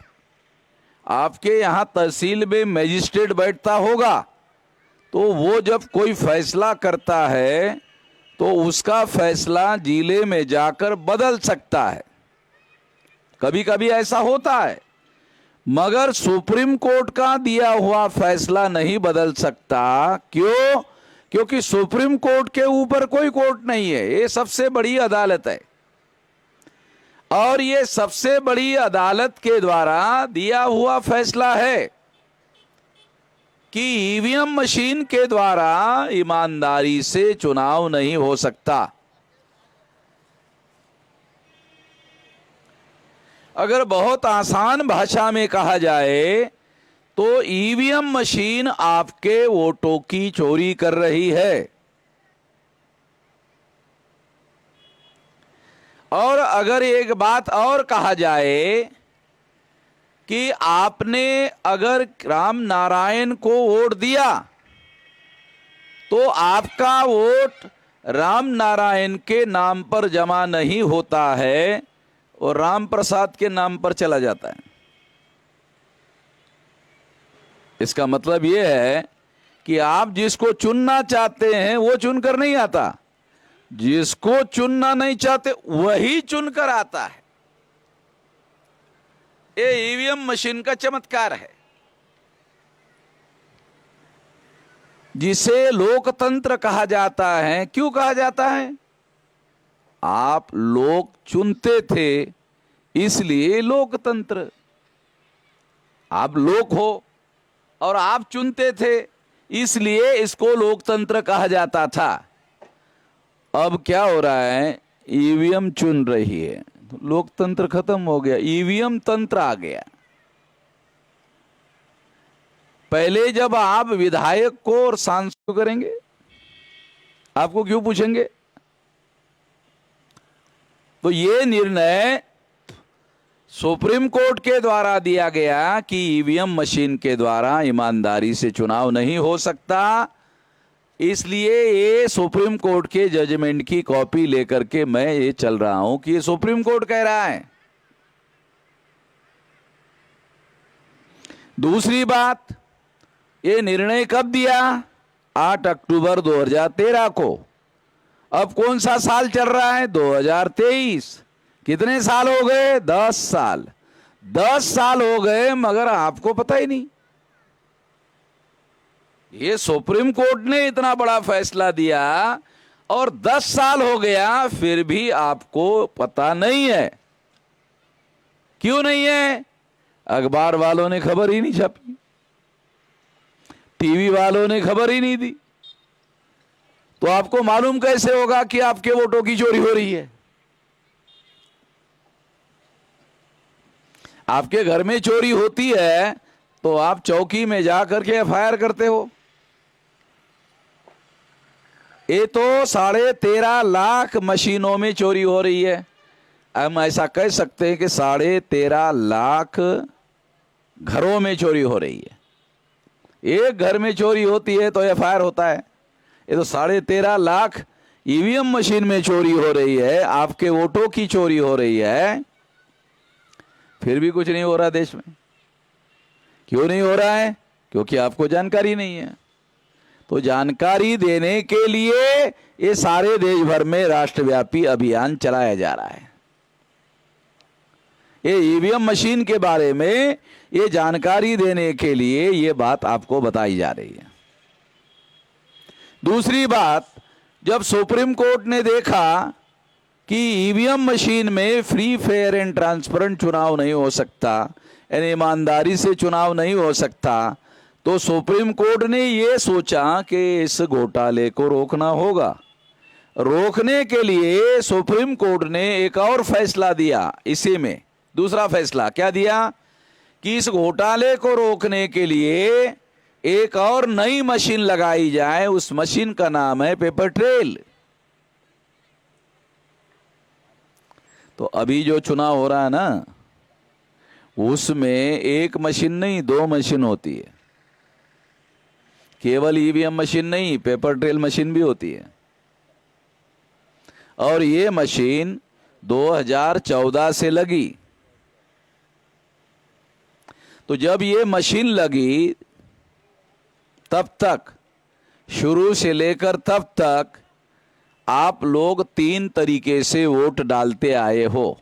आपके यहाँ तहसील में मजिस्ट्रेट बैठता होगा तो वो जब कोई फैसला करता है तो उसका फैसला जिले में जाकर बदल सकता है, कभी कभी ऐसा होता है, मगर सुप्रीम कोर्ट का दिया हुआ फैसला नहीं बदल सकता। क्यों? क्योंकि सुप्रीम कोर्ट के ऊपर कोई कोर्ट नहीं है, ये सबसे बड़ी अदालत है और ये सबसे बड़ी अदालत के द्वारा दिया हुआ फैसला है कि ईवीएम मशीन के द्वारा ईमानदारी से चुनाव नहीं हो सकता। अगर बहुत आसान भाषा में कहा जाए तो ईवीएम मशीन आपके वोटों की चोरी कर रही है और अगर एक बात और कहा जाए कि आपने अगर राम नारायण को वोट दिया तो आपका वोट राम नारायण के नाम पर जमा नहीं होता है और राम प्रसाद के नाम पर चला जाता है। इसका मतलब यह है कि आप जिसको चुनना चाहते हैं वो चुनकर नहीं आता, जिसको चुनना नहीं चाहते वही चुनकर आता है। ये ईवीएम मशीन का चमत्कार है जिसे लोकतंत्र कहा जाता है। क्यों कहा जाता है? आप लोग चुनते थे इसलिए लोकतंत्र। आप लोग हो और आप चुनते थे इसलिए इसको लोकतंत्र कहा जाता था। अब क्या हो रहा है? ईवीएम चुन रही है, लोकतंत्र खत्म हो गया, ईवीएम तंत्र आ गया। पहले जब आप विधायक को और सांसद को करेंगे, आपको क्यों पूछेंगे? तो ये निर्णय सुप्रीम कोर्ट के द्वारा दिया गया कि ईवीएम मशीन के द्वारा ईमानदारी से चुनाव नहीं हो सकता, इसलिए ये सुप्रीम कोर्ट के जजमेंट की कॉपी लेकर के मैं ये चल रहा हूं कि ये सुप्रीम कोर्ट कह रहा है। दूसरी बात, ये निर्णय कब दिया? 8 अक्टूबर 2013 को। अब कौन सा साल चल रहा है? 2023। कितने साल हो गए? 10 साल। 10 साल हो गए मगर आपको पता ही नहीं। ये सुप्रीम कोर्ट ने इतना बड़ा फैसला दिया और 10 साल हो गया फिर भी आपको पता नहीं है। क्यों नहीं है? अखबार वालों ने खबर ही नहीं छापी, टीवी वालों ने खबर ही नहीं दी, तो आपको मालूम कैसे होगा कि आपके वोटों की चोरी हो रही है? आपके घर में चोरी होती है तो आप चौकी में जाकर के एफआईआर करते हो। ये तो 13.5 लाख मशीनों में चोरी हो रही है। हम ऐसा कह सकते हैं कि 13.5 लाख घरों में चोरी हो रही है। एक घर में चोरी होती है तो एफआईआर होता है। ये तो 13.5 लाख ईवीएम मशीन में चोरी हो रही है, आपके वोटों की चोरी हो रही है, फिर भी कुछ नहीं हो रहा देश में। क्यों नहीं हो रहा है? क्योंकि आपको जानकारी नहीं है। तो जानकारी देने के लिए ये सारे देश भर में राष्ट्रव्यापी अभियान चलाया जा रहा है। ये ईवीएम मशीन के बारे में ये जानकारी देने के लिए ये बात आपको बताई जा रही है। दूसरी बात, जब सुप्रीम कोर्ट ने देखा कि ईवीएम मशीन में फ्री फेयर एंड ट्रांसपेरेंट चुनाव नहीं हो सकता, यानी ईमानदारी से चुनाव नहीं हो सकता, तो सुप्रीम कोर्ट ने ये सोचा कि इस घोटाले को रोकना होगा। रोकने के लिए सुप्रीम कोर्ट ने एक और फैसला दिया। इसी में दूसरा फैसला क्या दिया कि इस घोटाले को रोकने के लिए एक और नई मशीन लगाई जाए। उस मशीन का नाम है पेपर ट्रेल। तो अभी जो चुनाव हो रहा है ना, उसमें एक मशीन नहीं 2 मशीन होती है। केवल ईवीएम मशीन नहीं, पेपर ट्रेल मशीन भी होती है। और ये मशीन 2014 से लगी। तो जब ये मशीन लगी तब तक, शुरू से लेकर तब तक आप लोग 3 तरीके से वोट डालते आए हो।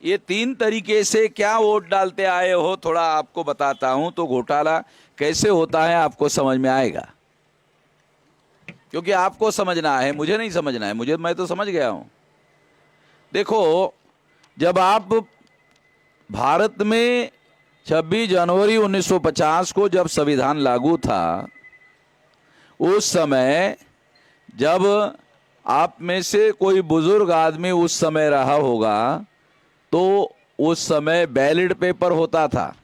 ये 3 तरीके से क्या वोट डालते आए हो थोड़ा आपको बताता हूं, तो घोटाला कैसे होता है आपको समझ में आएगा। क्योंकि आपको समझना है, मुझे नहीं समझना है। मैं तो समझ गया हूं। देखो, जब आप भारत में 26 जनवरी 1950 को जब संविधान लागू था, उस समय जब आप में से कोई बुजुर्ग आदमी उस समय रहा होगा, तो उस समय बैलेट पेपर होता था।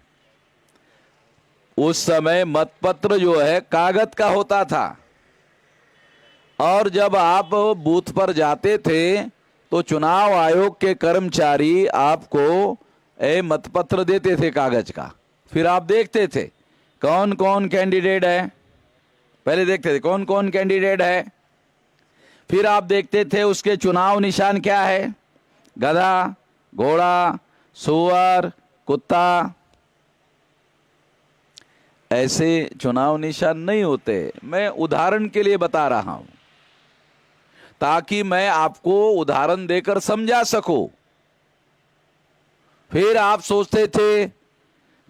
उस समय मतपत्र जो है कागज का होता था। और जब आप बूथ पर जाते थे तो चुनाव आयोग के कर्मचारी आपको मतपत्र देते थे कागज का। फिर आप देखते थे कौन कौन कैंडिडेट है। पहले देखते थे कौन कौन कैंडिडेट है, फिर आप देखते थे उसके चुनाव निशान क्या है, गधा, घोड़ा, सुअर, कुत्ता। ऐसे चुनाव निशान नहीं होते। मैं उदाहरण के लिए बता रहा हूं ताकि मैं आपको उदाहरण देकर समझा सकूं। फिर आप सोचते थे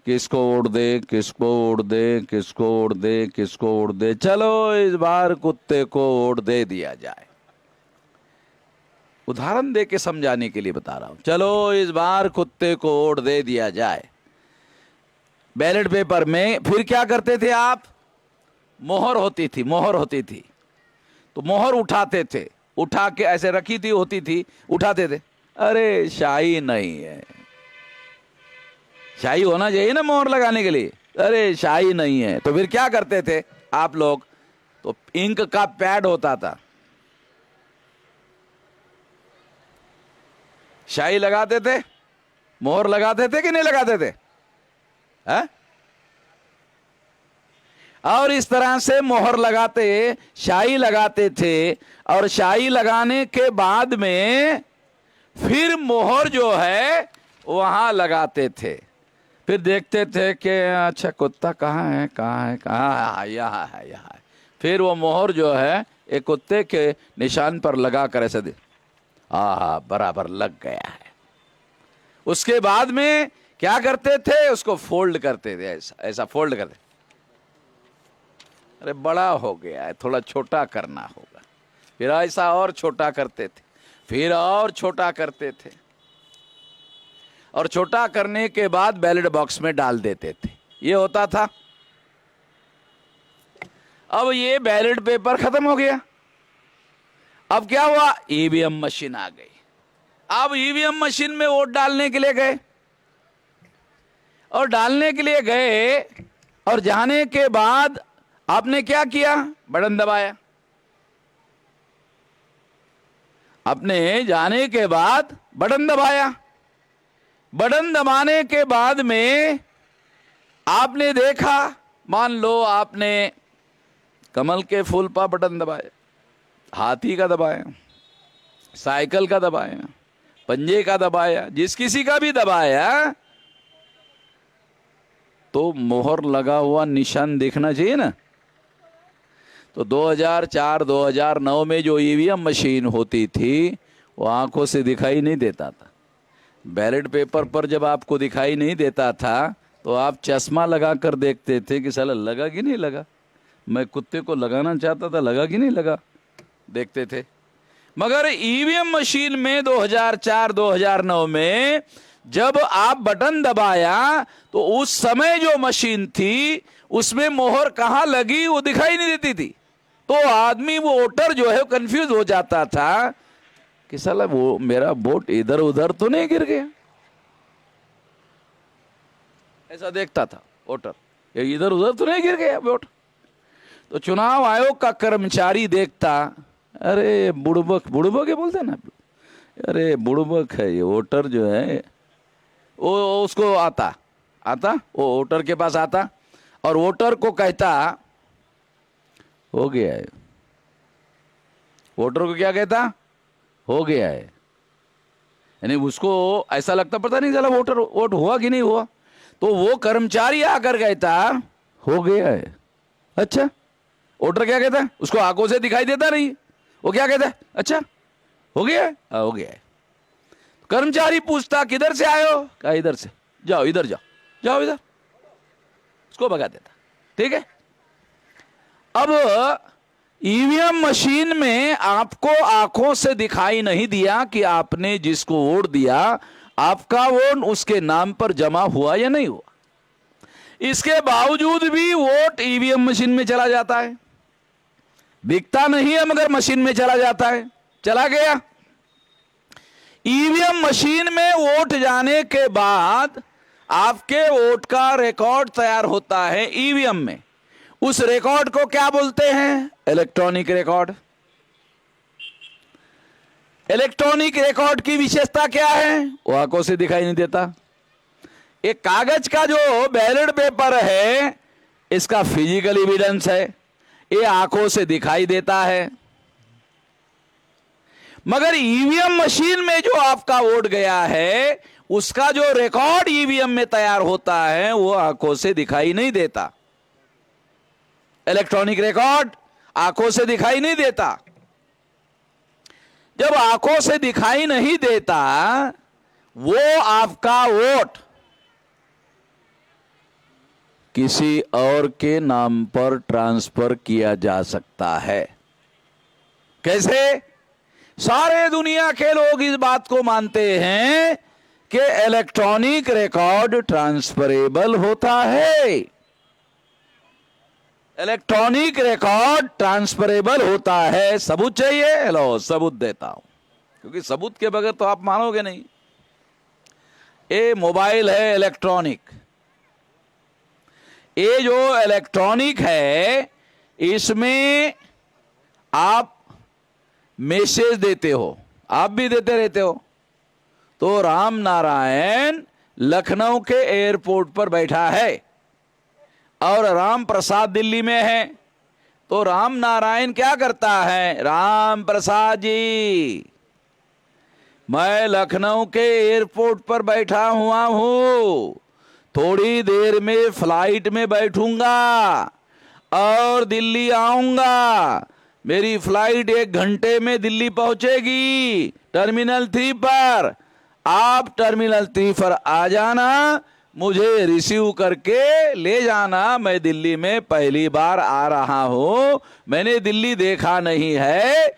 किसको वोट दे, किसको वोट दे, किसको वोट दे, किसको वोट दे। चलो इस बार कुत्ते को वोट दे दिया जाए। उदाहरण दे के समझाने के लिए बता रहा हूं। चलो इस बार कुत्ते को वोट दे दिया जाए। बैलेट पेपर में फिर क्या करते थे आप? मोहर होती थी, मोहर होती थी। तो मोहर उठाते थे, उठा के ऐसे रखी थी, होती थी, उठाते थे। अरे शाही नहीं है, शाही होना चाहिए ना मोहर लगाने के लिए। अरे शाही नहीं है। तो फिर क्या करते थे आप लोग? तो इंक का पैड होता था, शाही लगाते थे, मोहर लगाते थे कि नहीं लगाते थे? है? और इस तरह से मोहर लगाते, शाही लगाते थे। और शाही लगाने के बाद में फिर मोहर जो है वहां लगाते थे। फिर देखते थे कि अच्छा कुत्ता कहाँ है, कहाँ है, कहाँ है, यहाँ है, यहाँ है। फिर वो मोहर जो है एक कुत्ते के निशान पर लगा कर ऐसे दे, बराबर लग गया है। उसके बाद में क्या करते थे? उसको फोल्ड करते थे, ऐसा ऐसा फोल्ड करते। अरे बड़ा हो गया है, थोड़ा छोटा करना होगा। फिर ऐसा और छोटा करते थे, फिर और छोटा करते थे, और छोटा करने के बाद बैलेट बॉक्स में डाल देते थे। ये होता था। अब ये बैलेट पेपर खत्म हो गया। अब क्या हुआ? ईवीएम मशीन आ गई। अब ईवीएम मशीन में वोट डालने के लिए गए, और डालने के लिए गए, और जाने के बाद आपने क्या किया? बटन दबाया। आपने जाने के बाद बटन दबाया। बटन दबाने के बाद में आपने देखा, मान लो आपने कमल के फूल पर बटन दबाया, हाथी का दबाया, साइकिल का दबाया, पंजे का दबाया, जिस किसी का भी दबाया, तो मोहर लगा हुआ निशान दिखना चाहिए ना। तो 2004-2009 में जो ईवीएम मशीन होती थी वो आंखों से दिखाई नहीं देता था। बैलेट पेपर पर जब आपको दिखाई नहीं देता था तो आप चश्मा लगा कर देखते थे कि साला लगा कि नहीं लगा। मैं कुत्ते को लगाना चाहता था, लगा कि नहीं लगा, देखते थे। मगर ईवीएम मशीन में 2004-2009 में जब आप बटन दबाया तो उस समय जो मशीन थी उसमें मोहर कहाँ लगी वो दिखाई नहीं देती थी। तो आदमी, वो वोटर जो है कंफ्यूज हो जाता था कि साला वो मेरा वोट इधर उधर तो नहीं गिर गया। ऐसा देखता था वोटर, ये इधर उधर तो नहीं गिर गया वोट। तो चुनाव आयोग का कर्मचारी देखता, अरे बुड़बक, बुड़बक ये बोलते हैं ना, अरे बुड़बक है ये वोटर जो है। वो उसको आता वो वोटर के पास आता और वोटर को कहता हो गया है। वोटर को क्या कहता? हो गया है। यानी उसको ऐसा लगता, पता नहीं चला वोट हुआ कि नहीं हुआ। तो वो कर्मचारी आकर कहता हो गया है। अच्छा, वोटर क्या कहता है? उसको आंखों से दिखाई देता नहीं, वो क्या कहता है? अच्छा हो गया है, हो गया है। कर्मचारी पूछता किधर से आए हो? कहा इधर से। जाओ इधर, जाओ इधर, उसको भगा देता। ठीक है। अब ईवीएम मशीन में आपको आंखों से दिखाई नहीं दिया कि आपने जिसको वोट दिया आपका वोट उसके नाम पर जमा हुआ या नहीं हुआ। इसके बावजूद भी वोट ईवीएम मशीन में चला जाता है। दिखता नहीं है मगर मशीन में चला जाता है। चला गया। ईवीएम मशीन में वोट जाने के बाद आपके वोट का रिकॉर्ड तैयार होता है ईवीएम में। उस रिकॉर्ड को क्या बोलते हैं? Electronic record. इलेक्ट्रॉनिक रिकॉर्ड की विशेषता क्या है? वो आंखों से दिखाई नहीं देता। एक कागज का जो बैलेट पेपर है इसका फिजिकल एविडेंस है, ये आंखों से दिखाई देता है। मगर ईवीएम मशीन में जो आपका वोट गया है उसका जो रिकॉर्ड ईवीएम में तैयार होता है वो आंखों से दिखाई नहीं देता। इलेक्ट्रॉनिक रिकॉर्ड आंखों से दिखाई नहीं देता। जब आंखों से दिखाई नहीं देता वो आपका वोट किसी और के नाम पर ट्रांसफर किया जा सकता है। कैसे? सारे दुनिया के लोग इस बात को मानते हैं कि इलेक्ट्रॉनिक रिकॉर्ड ट्रांसफरेबल होता है। इलेक्ट्रॉनिक रिकॉर्ड ट्रांसफरेबल होता है। सबूत चाहिए? लो सबूत देता हूं, क्योंकि सबूत के बगैर तो आप मानोगे नहीं। ये मोबाइल है इलेक्ट्रॉनिक। ये जो इलेक्ट्रॉनिक है इसमें आप मैसेज देते हो, आप भी देते रहते हो। तो राम नारायण लखनऊ के एयरपोर्ट पर बैठा है और राम प्रसाद दिल्ली में है। तो राम नारायण क्या करता है? राम प्रसाद जी, मैं लखनऊ के एयरपोर्ट पर बैठा हुआ हूं, थोड़ी देर में फ्लाइट में बैठूंगा और दिल्ली आऊंगा। मेरी फ्लाइट 1 घंटे में दिल्ली पहुंचेगी टर्मिनल 3 पर। आप टर्मिनल 3 पर आ जाना, मुझे रिसीव करके ले जाना। मैं दिल्ली में पहली बार आ रहा हूं, मैंने दिल्ली देखा नहीं है,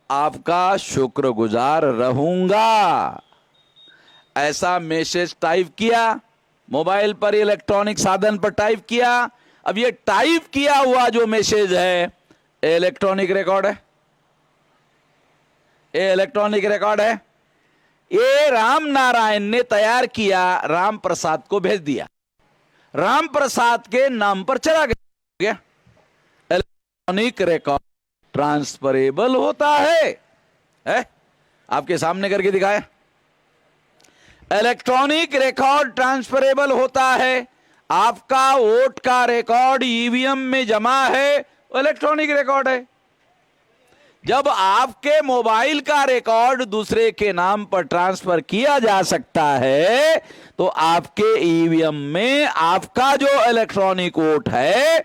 आपका शुक्रगुजार रहूंगा। ऐसा मैसेज टाइप किया, मोबाइल पर इलेक्ट्रॉनिक साधन पर टाइप किया। अब ये टाइप किया हुआ जो मैसेज है इलेक्ट्रॉनिक रिकॉर्ड है, ये इलेक्ट्रॉनिक रिकॉर्ड है। ये राम नारायण ने तैयार किया, राम प्रसाद को भेज दिया, राम प्रसाद के नाम पर चला गया। इलेक्ट्रॉनिक रिकॉर्ड ट्रांसफरेबल होता है? आपके सामने करके दिखाया। इलेक्ट्रॉनिक रिकॉर्ड ट्रांसफरेबल होता है। आपका वोट का रिकॉर्ड ईवीएम में जमा है, इलेक्ट्रॉनिक रिकॉर्ड है। जब आपके मोबाइल का रिकॉर्ड दूसरे के नाम पर ट्रांसफर किया जा सकता है, तो आपके ईवीएम में आपका जो इलेक्ट्रॉनिक वोट है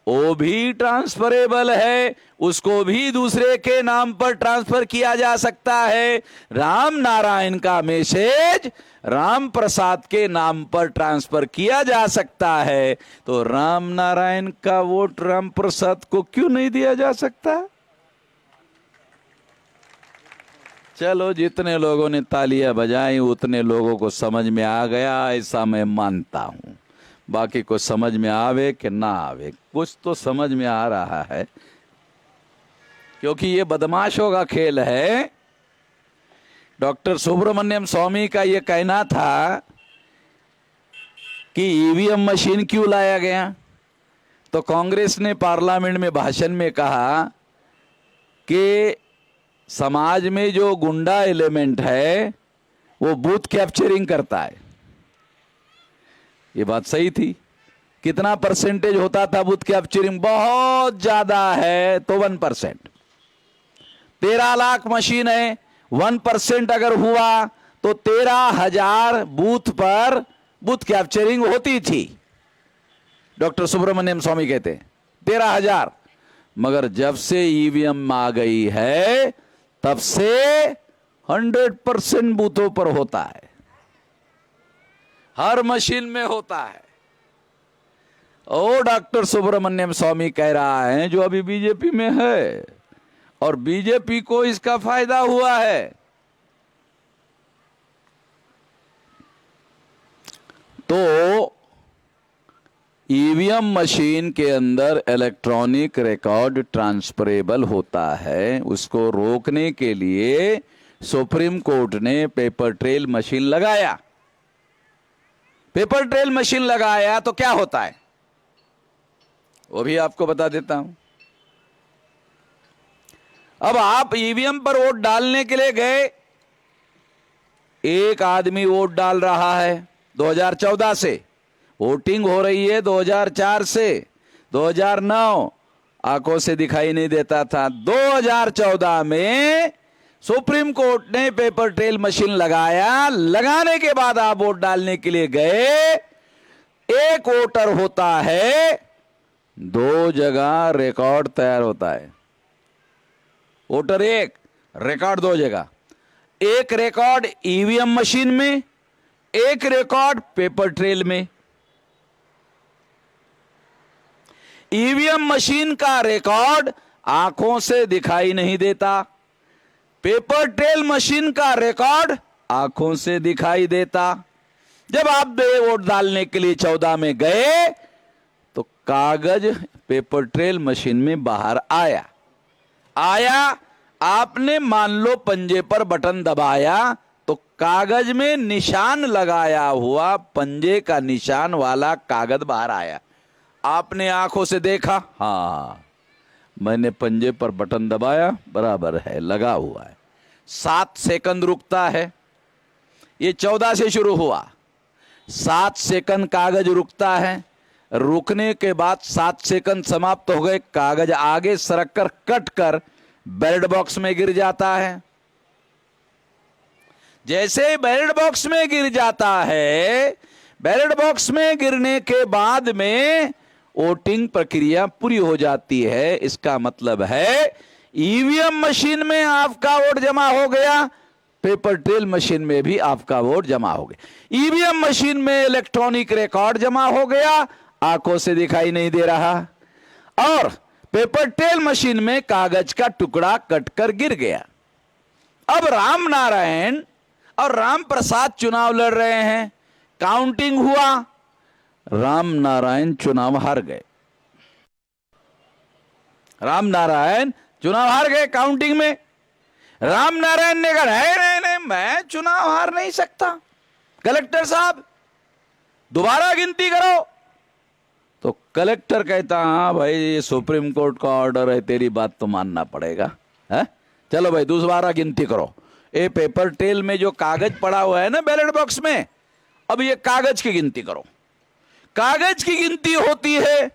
वो भी ट्रांसफरेबल है, उसको भी दूसरे के नाम पर ट्रांसफर किया जा सकता है। राम नारायण का मैसेज राम प्रसाद के नाम पर ट्रांसफर किया जा सकता है, तो राम नारायण का वोट राम प्रसाद को क्यों नहीं दिया जा सकता? चलो, जितने लोगों ने तालियां बजाई उतने लोगों को समझ में आ गया, ऐसा मैं मानता हूं। बाकी को समझ में आवे कि ना आवे, कुछ तो समझ में आ रहा है, क्योंकि ये बदमाशों का खेल है। डॉक्टर सुब्रमण्यम स्वामी का ये कहना था कि ईवीएम मशीन क्यों लाया गया, तो कांग्रेस ने पार्लियामेंट में भाषण में कहा कि समाज में जो गुंडा एलिमेंट है वो बूथ कैप्चरिंग करता है। ये बात सही थी। कितना परसेंटेज होता था बूथ कैप्चरिंग? बहुत ज्यादा है तो 1%। 13 लाख मशीन है, 1% अगर हुआ तो 13,000 बूथ पर बूथ कैप्चरिंग होती थी। डॉक्टर सुब्रमण्यम स्वामी कहते हैं 13,000। मगर जब से ईवीएम आ गई है तब से 100% बूथों पर होता है, हर मशीन में होता है। ओ डॉक्टर सुब्रमण्यम स्वामी कह रहा है जो अभी बीजेपी में है, और बीजेपी को इसका फायदा हुआ है। तो ईवीएम मशीन के अंदर इलेक्ट्रॉनिक रिकॉर्ड ट्रांसफरेबल होता है, उसको रोकने के लिए सुप्रीम कोर्ट ने पेपर ट्रेल मशीन लगाया। पेपर ट्रेल मशीन लगाया तो क्या होता है वो भी आपको बता देता हूं। अब आप ईवीएम पर वोट डालने के लिए गए, एक आदमी वोट डाल रहा है 2014 से, वोटिंग हो रही है 2004 से, 2009 आंखों से दिखाई नहीं देता था। 2014 में सुप्रीम कोर्ट ने पेपर ट्रेल मशीन लगाया। लगाने के बाद आप वोट डालने के लिए गए, एक वोटर होता है, 2 जगह रिकॉर्ड तैयार होता है। वोटर 1, रिकॉर्ड 2 जगह। एक रिकॉर्ड ईवीएम मशीन में, एक रिकॉर्ड पेपर ट्रेल में। ईवीएम मशीन का रिकॉर्ड आंखों से दिखाई नहीं देता, पेपर ट्रेल मशीन का रिकॉर्ड आंखों से दिखाई देता। जब आप वोट डालने के लिए 14 में गए तो कागज पेपर ट्रेल मशीन में बाहर आया। आपने मान लो पंजे पर बटन दबाया तो कागज में निशान लगाया हुआ पंजे का निशान वाला कागज बाहर आया। आपने आंखों से देखा, हाँ मैंने पंजे पर बटन दबाया, बराबर है, लगा हुआ है। 7 सेकंड रुकता है। ये 14 से शुरू हुआ, 7 सेकंड कागज रुकता है। रुकने के बाद 7 सेकंड समाप्त हो गए, कागज आगे सरक कर कट कर बैलेट बॉक्स में गिर जाता है। जैसे बैलेट बॉक्स में गिर जाता है, बैलेट बॉक्स में गिरने के बाद में वोटिंग प्रक्रिया पूरी हो जाती है। इसका मतलब है ईवीएम मशीन में आपका वोट जमा हो गया, पेपर ट्रेल मशीन में भी आपका वोट जमा हो गया। ईवीएम मशीन में इलेक्ट्रॉनिक रिकॉर्ड जमा हो गया, आंखों से दिखाई नहीं दे रहा, और पेपर ट्रेल मशीन में कागज का टुकड़ा कटकर गिर गया। अब राम नारायण और राम प्रसाद चुनाव लड़ रहे हैं, काउंटिंग हुआ, राम नारायण चुनाव हार गए। राम नारायण चुनाव हार गए काउंटिंग में। राम नारायण ने कहा नहीं, मैं चुनाव हार नहीं सकता, कलेक्टर साहब दोबारा गिनती करो। तो कलेक्टर कहता हाँ भाई, ये सुप्रीम कोर्ट का ऑर्डर है, तेरी बात तो मानना पड़ेगा, है? चलो भाई दोबारा गिनती करो। ये पेपर ट्रेल में जो कागज पड़ा हुआ है ना बैलेट बॉक्स में, अब ये कागज की गिनती करो। कागज की गिनती होती है,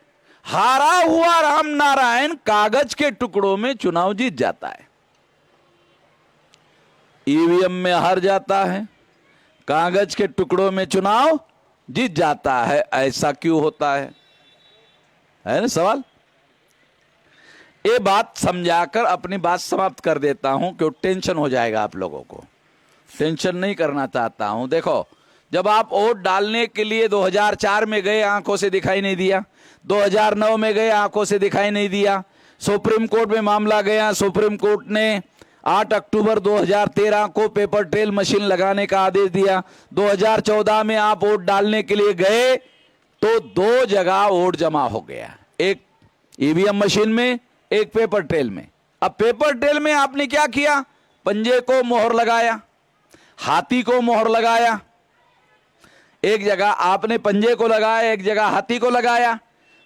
हारा हुआ राम नारायण कागज के टुकड़ों में चुनाव जीत जाता है, ईवीएम में हार जाता है, कागज के टुकड़ों में चुनाव जीत जाता है। ऐसा क्यों होता है ना सवाल। ये बात समझाकर अपनी बात समाप्त कर देता हूं, क्योंकि टेंशन हो जाएगा आप लोगों को। टेंशन नहीं करना चाहता हूं। देखो, जब आप वोट डालने के लिए 2004 में गए, आंखों से दिखाई नहीं दिया, 2009 में गए, आंखों से दिखाई नहीं दिया, सुप्रीम कोर्ट में मामला गया, सुप्रीम कोर्ट ने 8 अक्टूबर 2013 को पेपर ट्रेल मशीन लगाने का आदेश दिया। 2014 में आप वोट डालने के लिए गए तो 2 जगह वोट जमा हो गया, एक ईवीएम मशीन में, एक पेपर ट्रेल में। अब पेपर ट्रेल में आपने क्या किया, पंजे को मोहर लगाया, हाथी को मोहर लगाया। एक जगह आपने पंजे को लगाया, एक जगह हाथी को लगाया,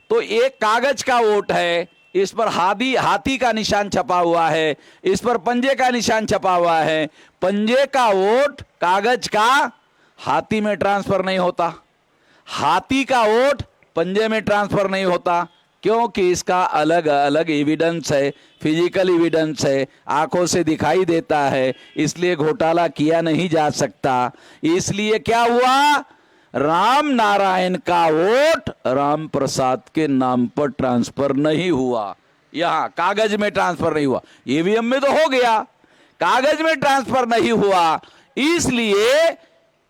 तो एक कागज का वोट है, इस पर हाथी का निशान छपा हुआ है, इस पर पंजे का निशान छपा हुआ है। पंजे का वोट कागज का हाथी में ट्रांसफर नहीं होता, हाथी का वोट पंजे में ट्रांसफर नहीं होता, क्योंकि इसका अलग अलग एविडेंस है, फिजिकल एविडेंस है, आंखों से दिखाई देता है, इसलिए घोटाला किया नहीं जा सकता। इसलिए क्या हुआ, राम नारायण का वोट राम प्रसाद के नाम पर ट्रांसफर नहीं हुआ, यहां कागज में ट्रांसफर नहीं हुआ। ईवीएम में तो हो गया, कागज में ट्रांसफर नहीं हुआ, इसलिए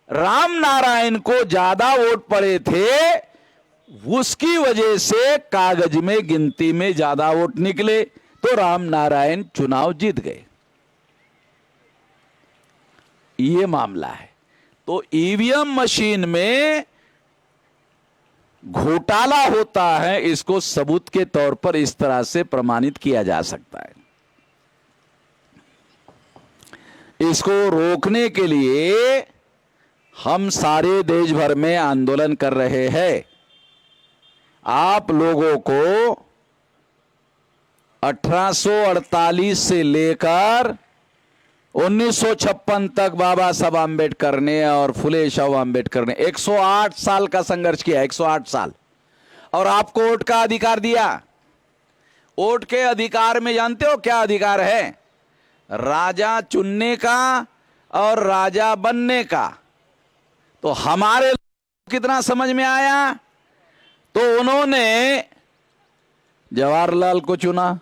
राम नारायण को ज्यादा वोट पड़े थे, उसकी वजह से कागज में गिनती में ज्यादा वोट निकले, तो राम नारायण चुनाव जीत गए। ये मामला है। तो ईवीएम मशीन में घोटाला होता है, इसको सबूत के तौर पर इस तरह से प्रमाणित किया जा सकता है। इसको रोकने के लिए हम सारे देश भर में आंदोलन कर रहे हैं। आप लोगों को 1848 से लेकर 1956 तक बाबा साहब आम्बेडकर ने और फुले शाह आम्बेडकर ने 108 साल का संघर्ष किया, 108 साल, और आपको वोट का अधिकार दिया। वोट के अधिकार में जानते हो क्या अधिकार है, राजा चुनने का और राजा बनने का। तो हमारे कितना समझ में आया, तो उन्होंने जवाहरलाल को चुना,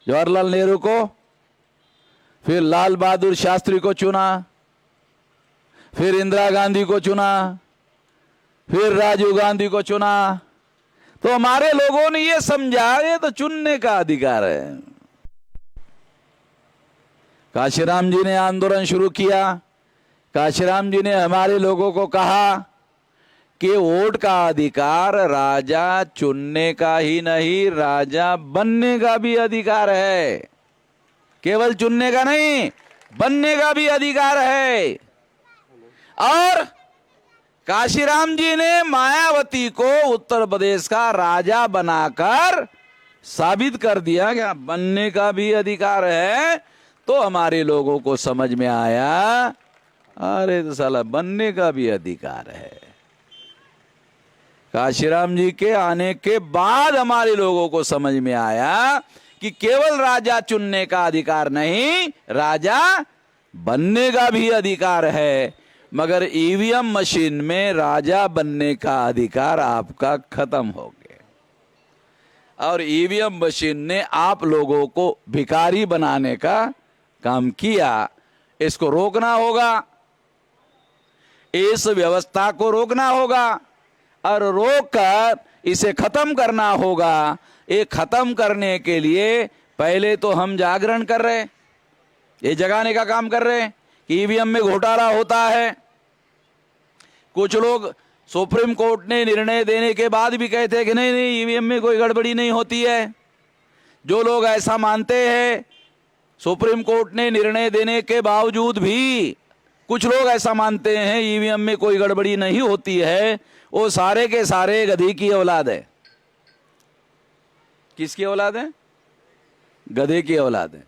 जवाहरलाल नेहरू को, फिर लाल बहादुर शास्त्री को चुना, फिर इंदिरा गांधी को चुना, फिर राजीव गांधी को चुना। तो हमारे लोगों ने ये समझा ये तो चुनने का अधिकार है। काशीराम जी ने आंदोलन शुरू किया। काशीराम जी ने हमारे लोगों को कहा कि वोट का अधिकार राजा चुनने का ही नहीं, राजा बनने का भी अधिकार है। केवल चुनने का नहीं, बनने का भी अधिकार है। और काशीराम जी ने मायावती को उत्तर प्रदेश का राजा बनाकर साबित कर दिया कि बनने का भी अधिकार है। तो हमारे लोगों को समझ में आया, अरे तो साला बनने का भी अधिकार है। काशीराम जी के आने के बाद हमारे लोगों को समझ में आया कि केवल राजा चुनने का अधिकार नहीं, राजा बनने का भी अधिकार है। मगर ईवीएम मशीन में राजा बनने का अधिकार आपका खत्म हो गया, और ईवीएम मशीन ने आप लोगों को भिखारी बनाने का काम किया। इसको रोकना होगा, इस व्यवस्था को रोकना होगा और रोककर इसे खत्म करना होगा। ये खत्म करने के लिए पहले तो हम जागरण कर रहे, ये जगाने का काम कर रहे हैं कि ईवीएम में घोटाला होता है। कुछ लोग सुप्रीम कोर्ट ने निर्णय देने के बाद भी कहते हैं कि नहीं नहीं ईवीएम में कोई गड़बड़ी नहीं होती है। जो लोग ऐसा मानते हैं, सुप्रीम कोर्ट ने निर्णय देने के बावजूद भी कुछ लोग ऐसा मानते हैं ईवीएम में कोई गड़बड़ी नहीं होती है, वो सारे के सारे गधी की औलाद है। किसकी औलाद है? गधे की औलाद है।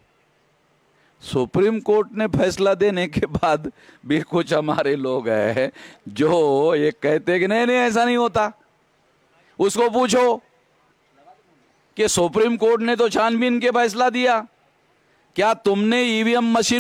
सुप्रीम कोर्ट ने फैसला देने के बाद भी कुछ हमारे लोग हैं जो ये कहते हैं कि नहीं नहीं ऐसा नहीं होता। उसको पूछो कि सुप्रीम कोर्ट ने तो छानबीन के फैसला दिया, क्या तुमने ईवीएम मशीन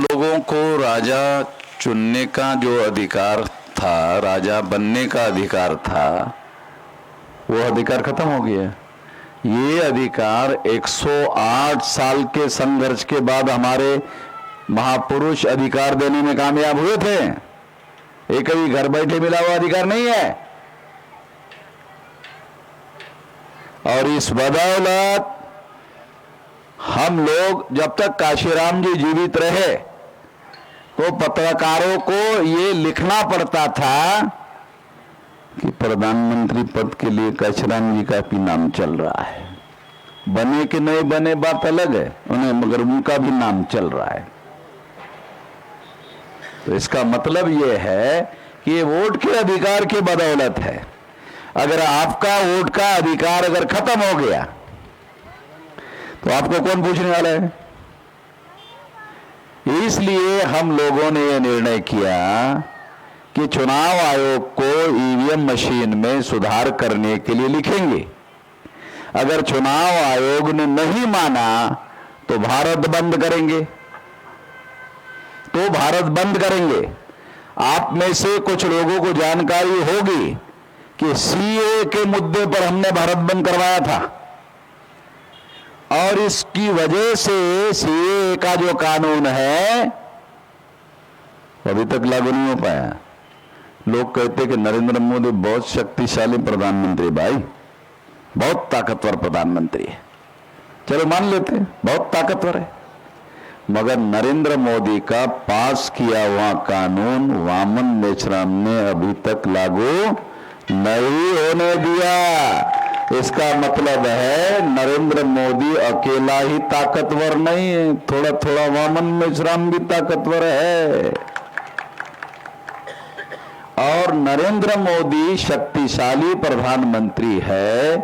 लोगों को राजा चुनने का जो अधिकार था, राजा बनने का अधिकार था, वो अधिकार खत्म हो गया। ये अधिकार 108 साल के संघर्ष के बाद हमारे महापुरुष अधिकार देने में कामयाब हुए थे। ये कभी घर बैठे मिला हुआ अधिकार नहीं है। और इस बदौलत हम लोग जब तक काशीराम जी जीवित रहे तो पत्रकारों को ये लिखना पड़ता था कि प्रधानमंत्री पद के लिए काशीराम जी का भी नाम चल रहा है। बने कि नहीं बने बात अलग है उन्हें, मगर उनका भी नाम चल रहा है। तो इसका मतलब ये है कि ये वोट के अधिकार की बदौलत है। अगर आपका वोट का अधिकार अगर खत्म हो गया तो आपको कौन पूछने वाला है? इसलिए हम लोगों ने यह निर्णय किया कि चुनाव आयोग को ईवीएम मशीन में सुधार करने के लिए लिखेंगे। अगर चुनाव आयोग ने नहीं माना तो भारत बंद करेंगे, आप में से कुछ लोगों को जानकारी होगी कि सीए के मुद्दे पर हमने भारत बंद करवाया था और इसकी वजह से सीए का जो कानून है अभी तक लागू नहीं हो पाया। लोग कहते कि नरेंद्र मोदी बहुत शक्तिशाली प्रधानमंत्री, भाई बहुत ताकतवर प्रधानमंत्री है, चलो मान लेते हैं बहुत ताकतवर है, मगर नरेंद्र मोदी का पास किया हुआ कानून वामन मेश्राम ने अभी तक लागू नहीं होने दिया। इसका मतलब है नरेंद्र मोदी अकेला ही ताकतवर नहीं है, थोड़ा थोड़ा वामन मेश्राम भी ताकतवर है। और नरेंद्र मोदी शक्तिशाली प्रधानमंत्री है,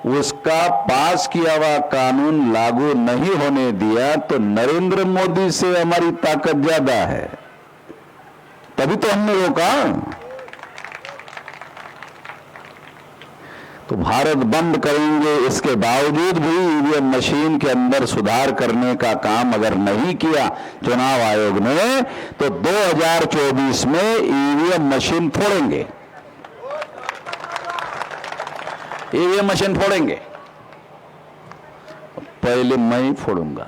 उसका पास किया हुआ कानून लागू नहीं होने दिया तो नरेंद्र मोदी से हमारी ताकत ज्यादा है, तभी तो हमने रोका। तो भारत बंद करेंगे, इसके बावजूद भी ईवीएम मशीन के अंदर सुधार करने का काम अगर नहीं किया चुनाव आयोग ने तो 2024 में ईवीएम मशीन फोड़ेंगे, ईवीएम मशीन फोड़ेंगे। पहले मैं ही फोड़ूंगा।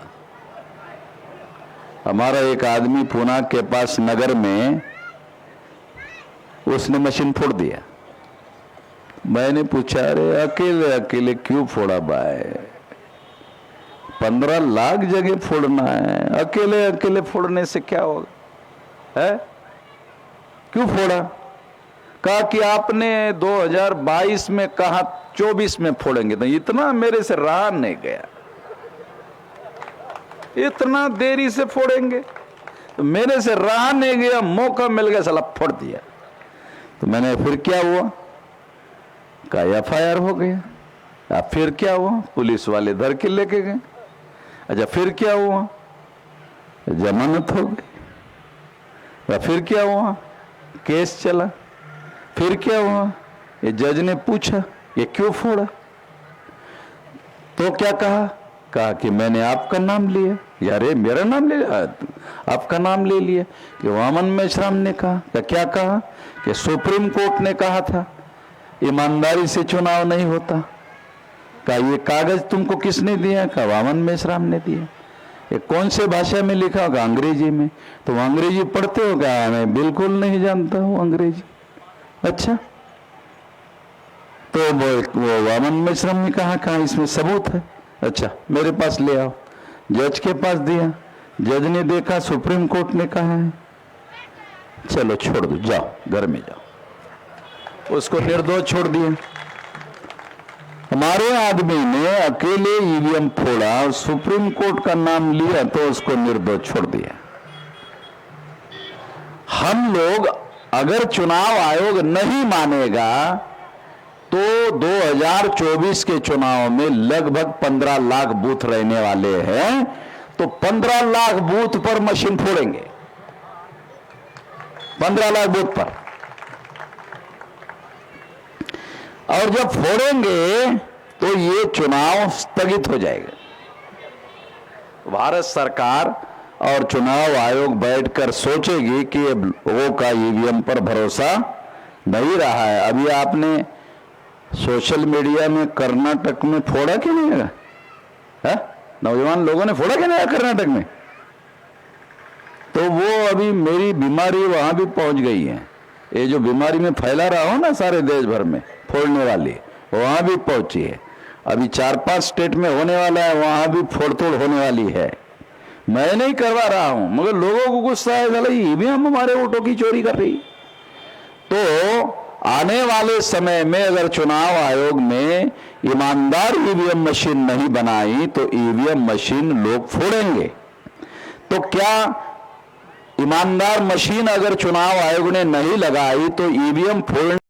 हमारा एक आदमी पुणे के पास नगर में उसने मशीन फोड़ दिया। मैंने पूछा अरे अकेले अकेले क्यों फोड़ा भाई, 15 लाख जगह फोड़ना है, अकेले अकेले फोड़ने से क्या होगा है, क्यों फोड़ा? कहा कि आपने 2022 में कहा 24 में फोड़ेंगे, तो इतना मेरे से रहा नहीं गया, इतना देरी से फोड़ेंगे, तो मेरे से रहा नहीं गया, मौका मिल गया, साला फोड़ दिया। तो मैंने फिर क्या हुआ, का FIR हो गया। अब फिर क्या हुआ? पुलिस वाले धर के लेके गए। अच्छा, फिर क्या हुआ? जमानत हो गई। फिर क्या हुआ? केस चला। फिर क्या हुआ? ये जज ने पूछा ये क्यों फोड़ा? तो क्या कहा कि मैंने आपका नाम लिया। यार मेरा नाम ले लिया, आपका नाम ले लिया। कि वामन मेश्राम ने कहा क्या कहा कि सुप्रीम कोर्ट ने कहा था ईमानदारी से चुनाव नहीं होता। का ये कागज तुमको किसने दिया? का वामन मेश्राम ने दिया। ये कौन से भाषा में लिखा होगा? अंग्रेजी में। तो वो अंग्रेजी पढ़ते हो क्या? मैं बिल्कुल नहीं जानता हूँ अंग्रेजी। अच्छा, तो वो वामन मेश्राम ने कहा इसमें सबूत है। अच्छा, मेरे पास ले आओ। जज के पास दिया। जज ने देखा सुप्रीम कोर्ट ने कहा है, चलो छोड़ दो, जाओ घर में जाओ। उसको निर्दोष छोड़ दिया। हमारे आदमी ने अकेले EVM फोड़ा और सुप्रीम कोर्ट का नाम लिया तो उसको निर्दोष छोड़ दिया। हम लोग अगर चुनाव आयोग नहीं मानेगा तो 2024 के चुनाव में लगभग 15 लाख बूथ रहने वाले हैं, तो 15 लाख बूथ पर मशीन फोड़ेंगे। 15 लाख बूथ पर। और जब फोड़ेंगे तो ये चुनाव स्थगित हो जाएगा। भारत सरकार और चुनाव आयोग बैठकर सोचेगी कि लोगों का EVM पर भरोसा नहीं रहा है। अभी आपने सोशल मीडिया में कर्नाटक में फोड़ा कि नहीं है? नौजवान लोगों ने फोड़ा कि नहीं कर्नाटक में? तो वो अभी मेरी बीमारी वहां भी पहुंच गई है। ये जो बीमारी में फैला रहा हो ना सारे देश भर में फोड़ने वाली, वहां भी पहुंची है। अभी 4-5 स्टेट में होने वाला है, वहां भी फोड़तोड़ होने वाली है। मैं नहीं करवा रहा हूं, मगर लोगों को गुस्सा है, चलो EVM हमारे वोटों की चोरी कर रही। तो आने वाले समय में अगर चुनाव आयोग ने ईमानदार EVM मशीन नहीं बनाई तो EVM मशीन लोग फोड़ेंगे। तो क्या ईमानदार मशीन अगर चुनाव आयोग ने नहीं लगाई तो EVM फोड़ने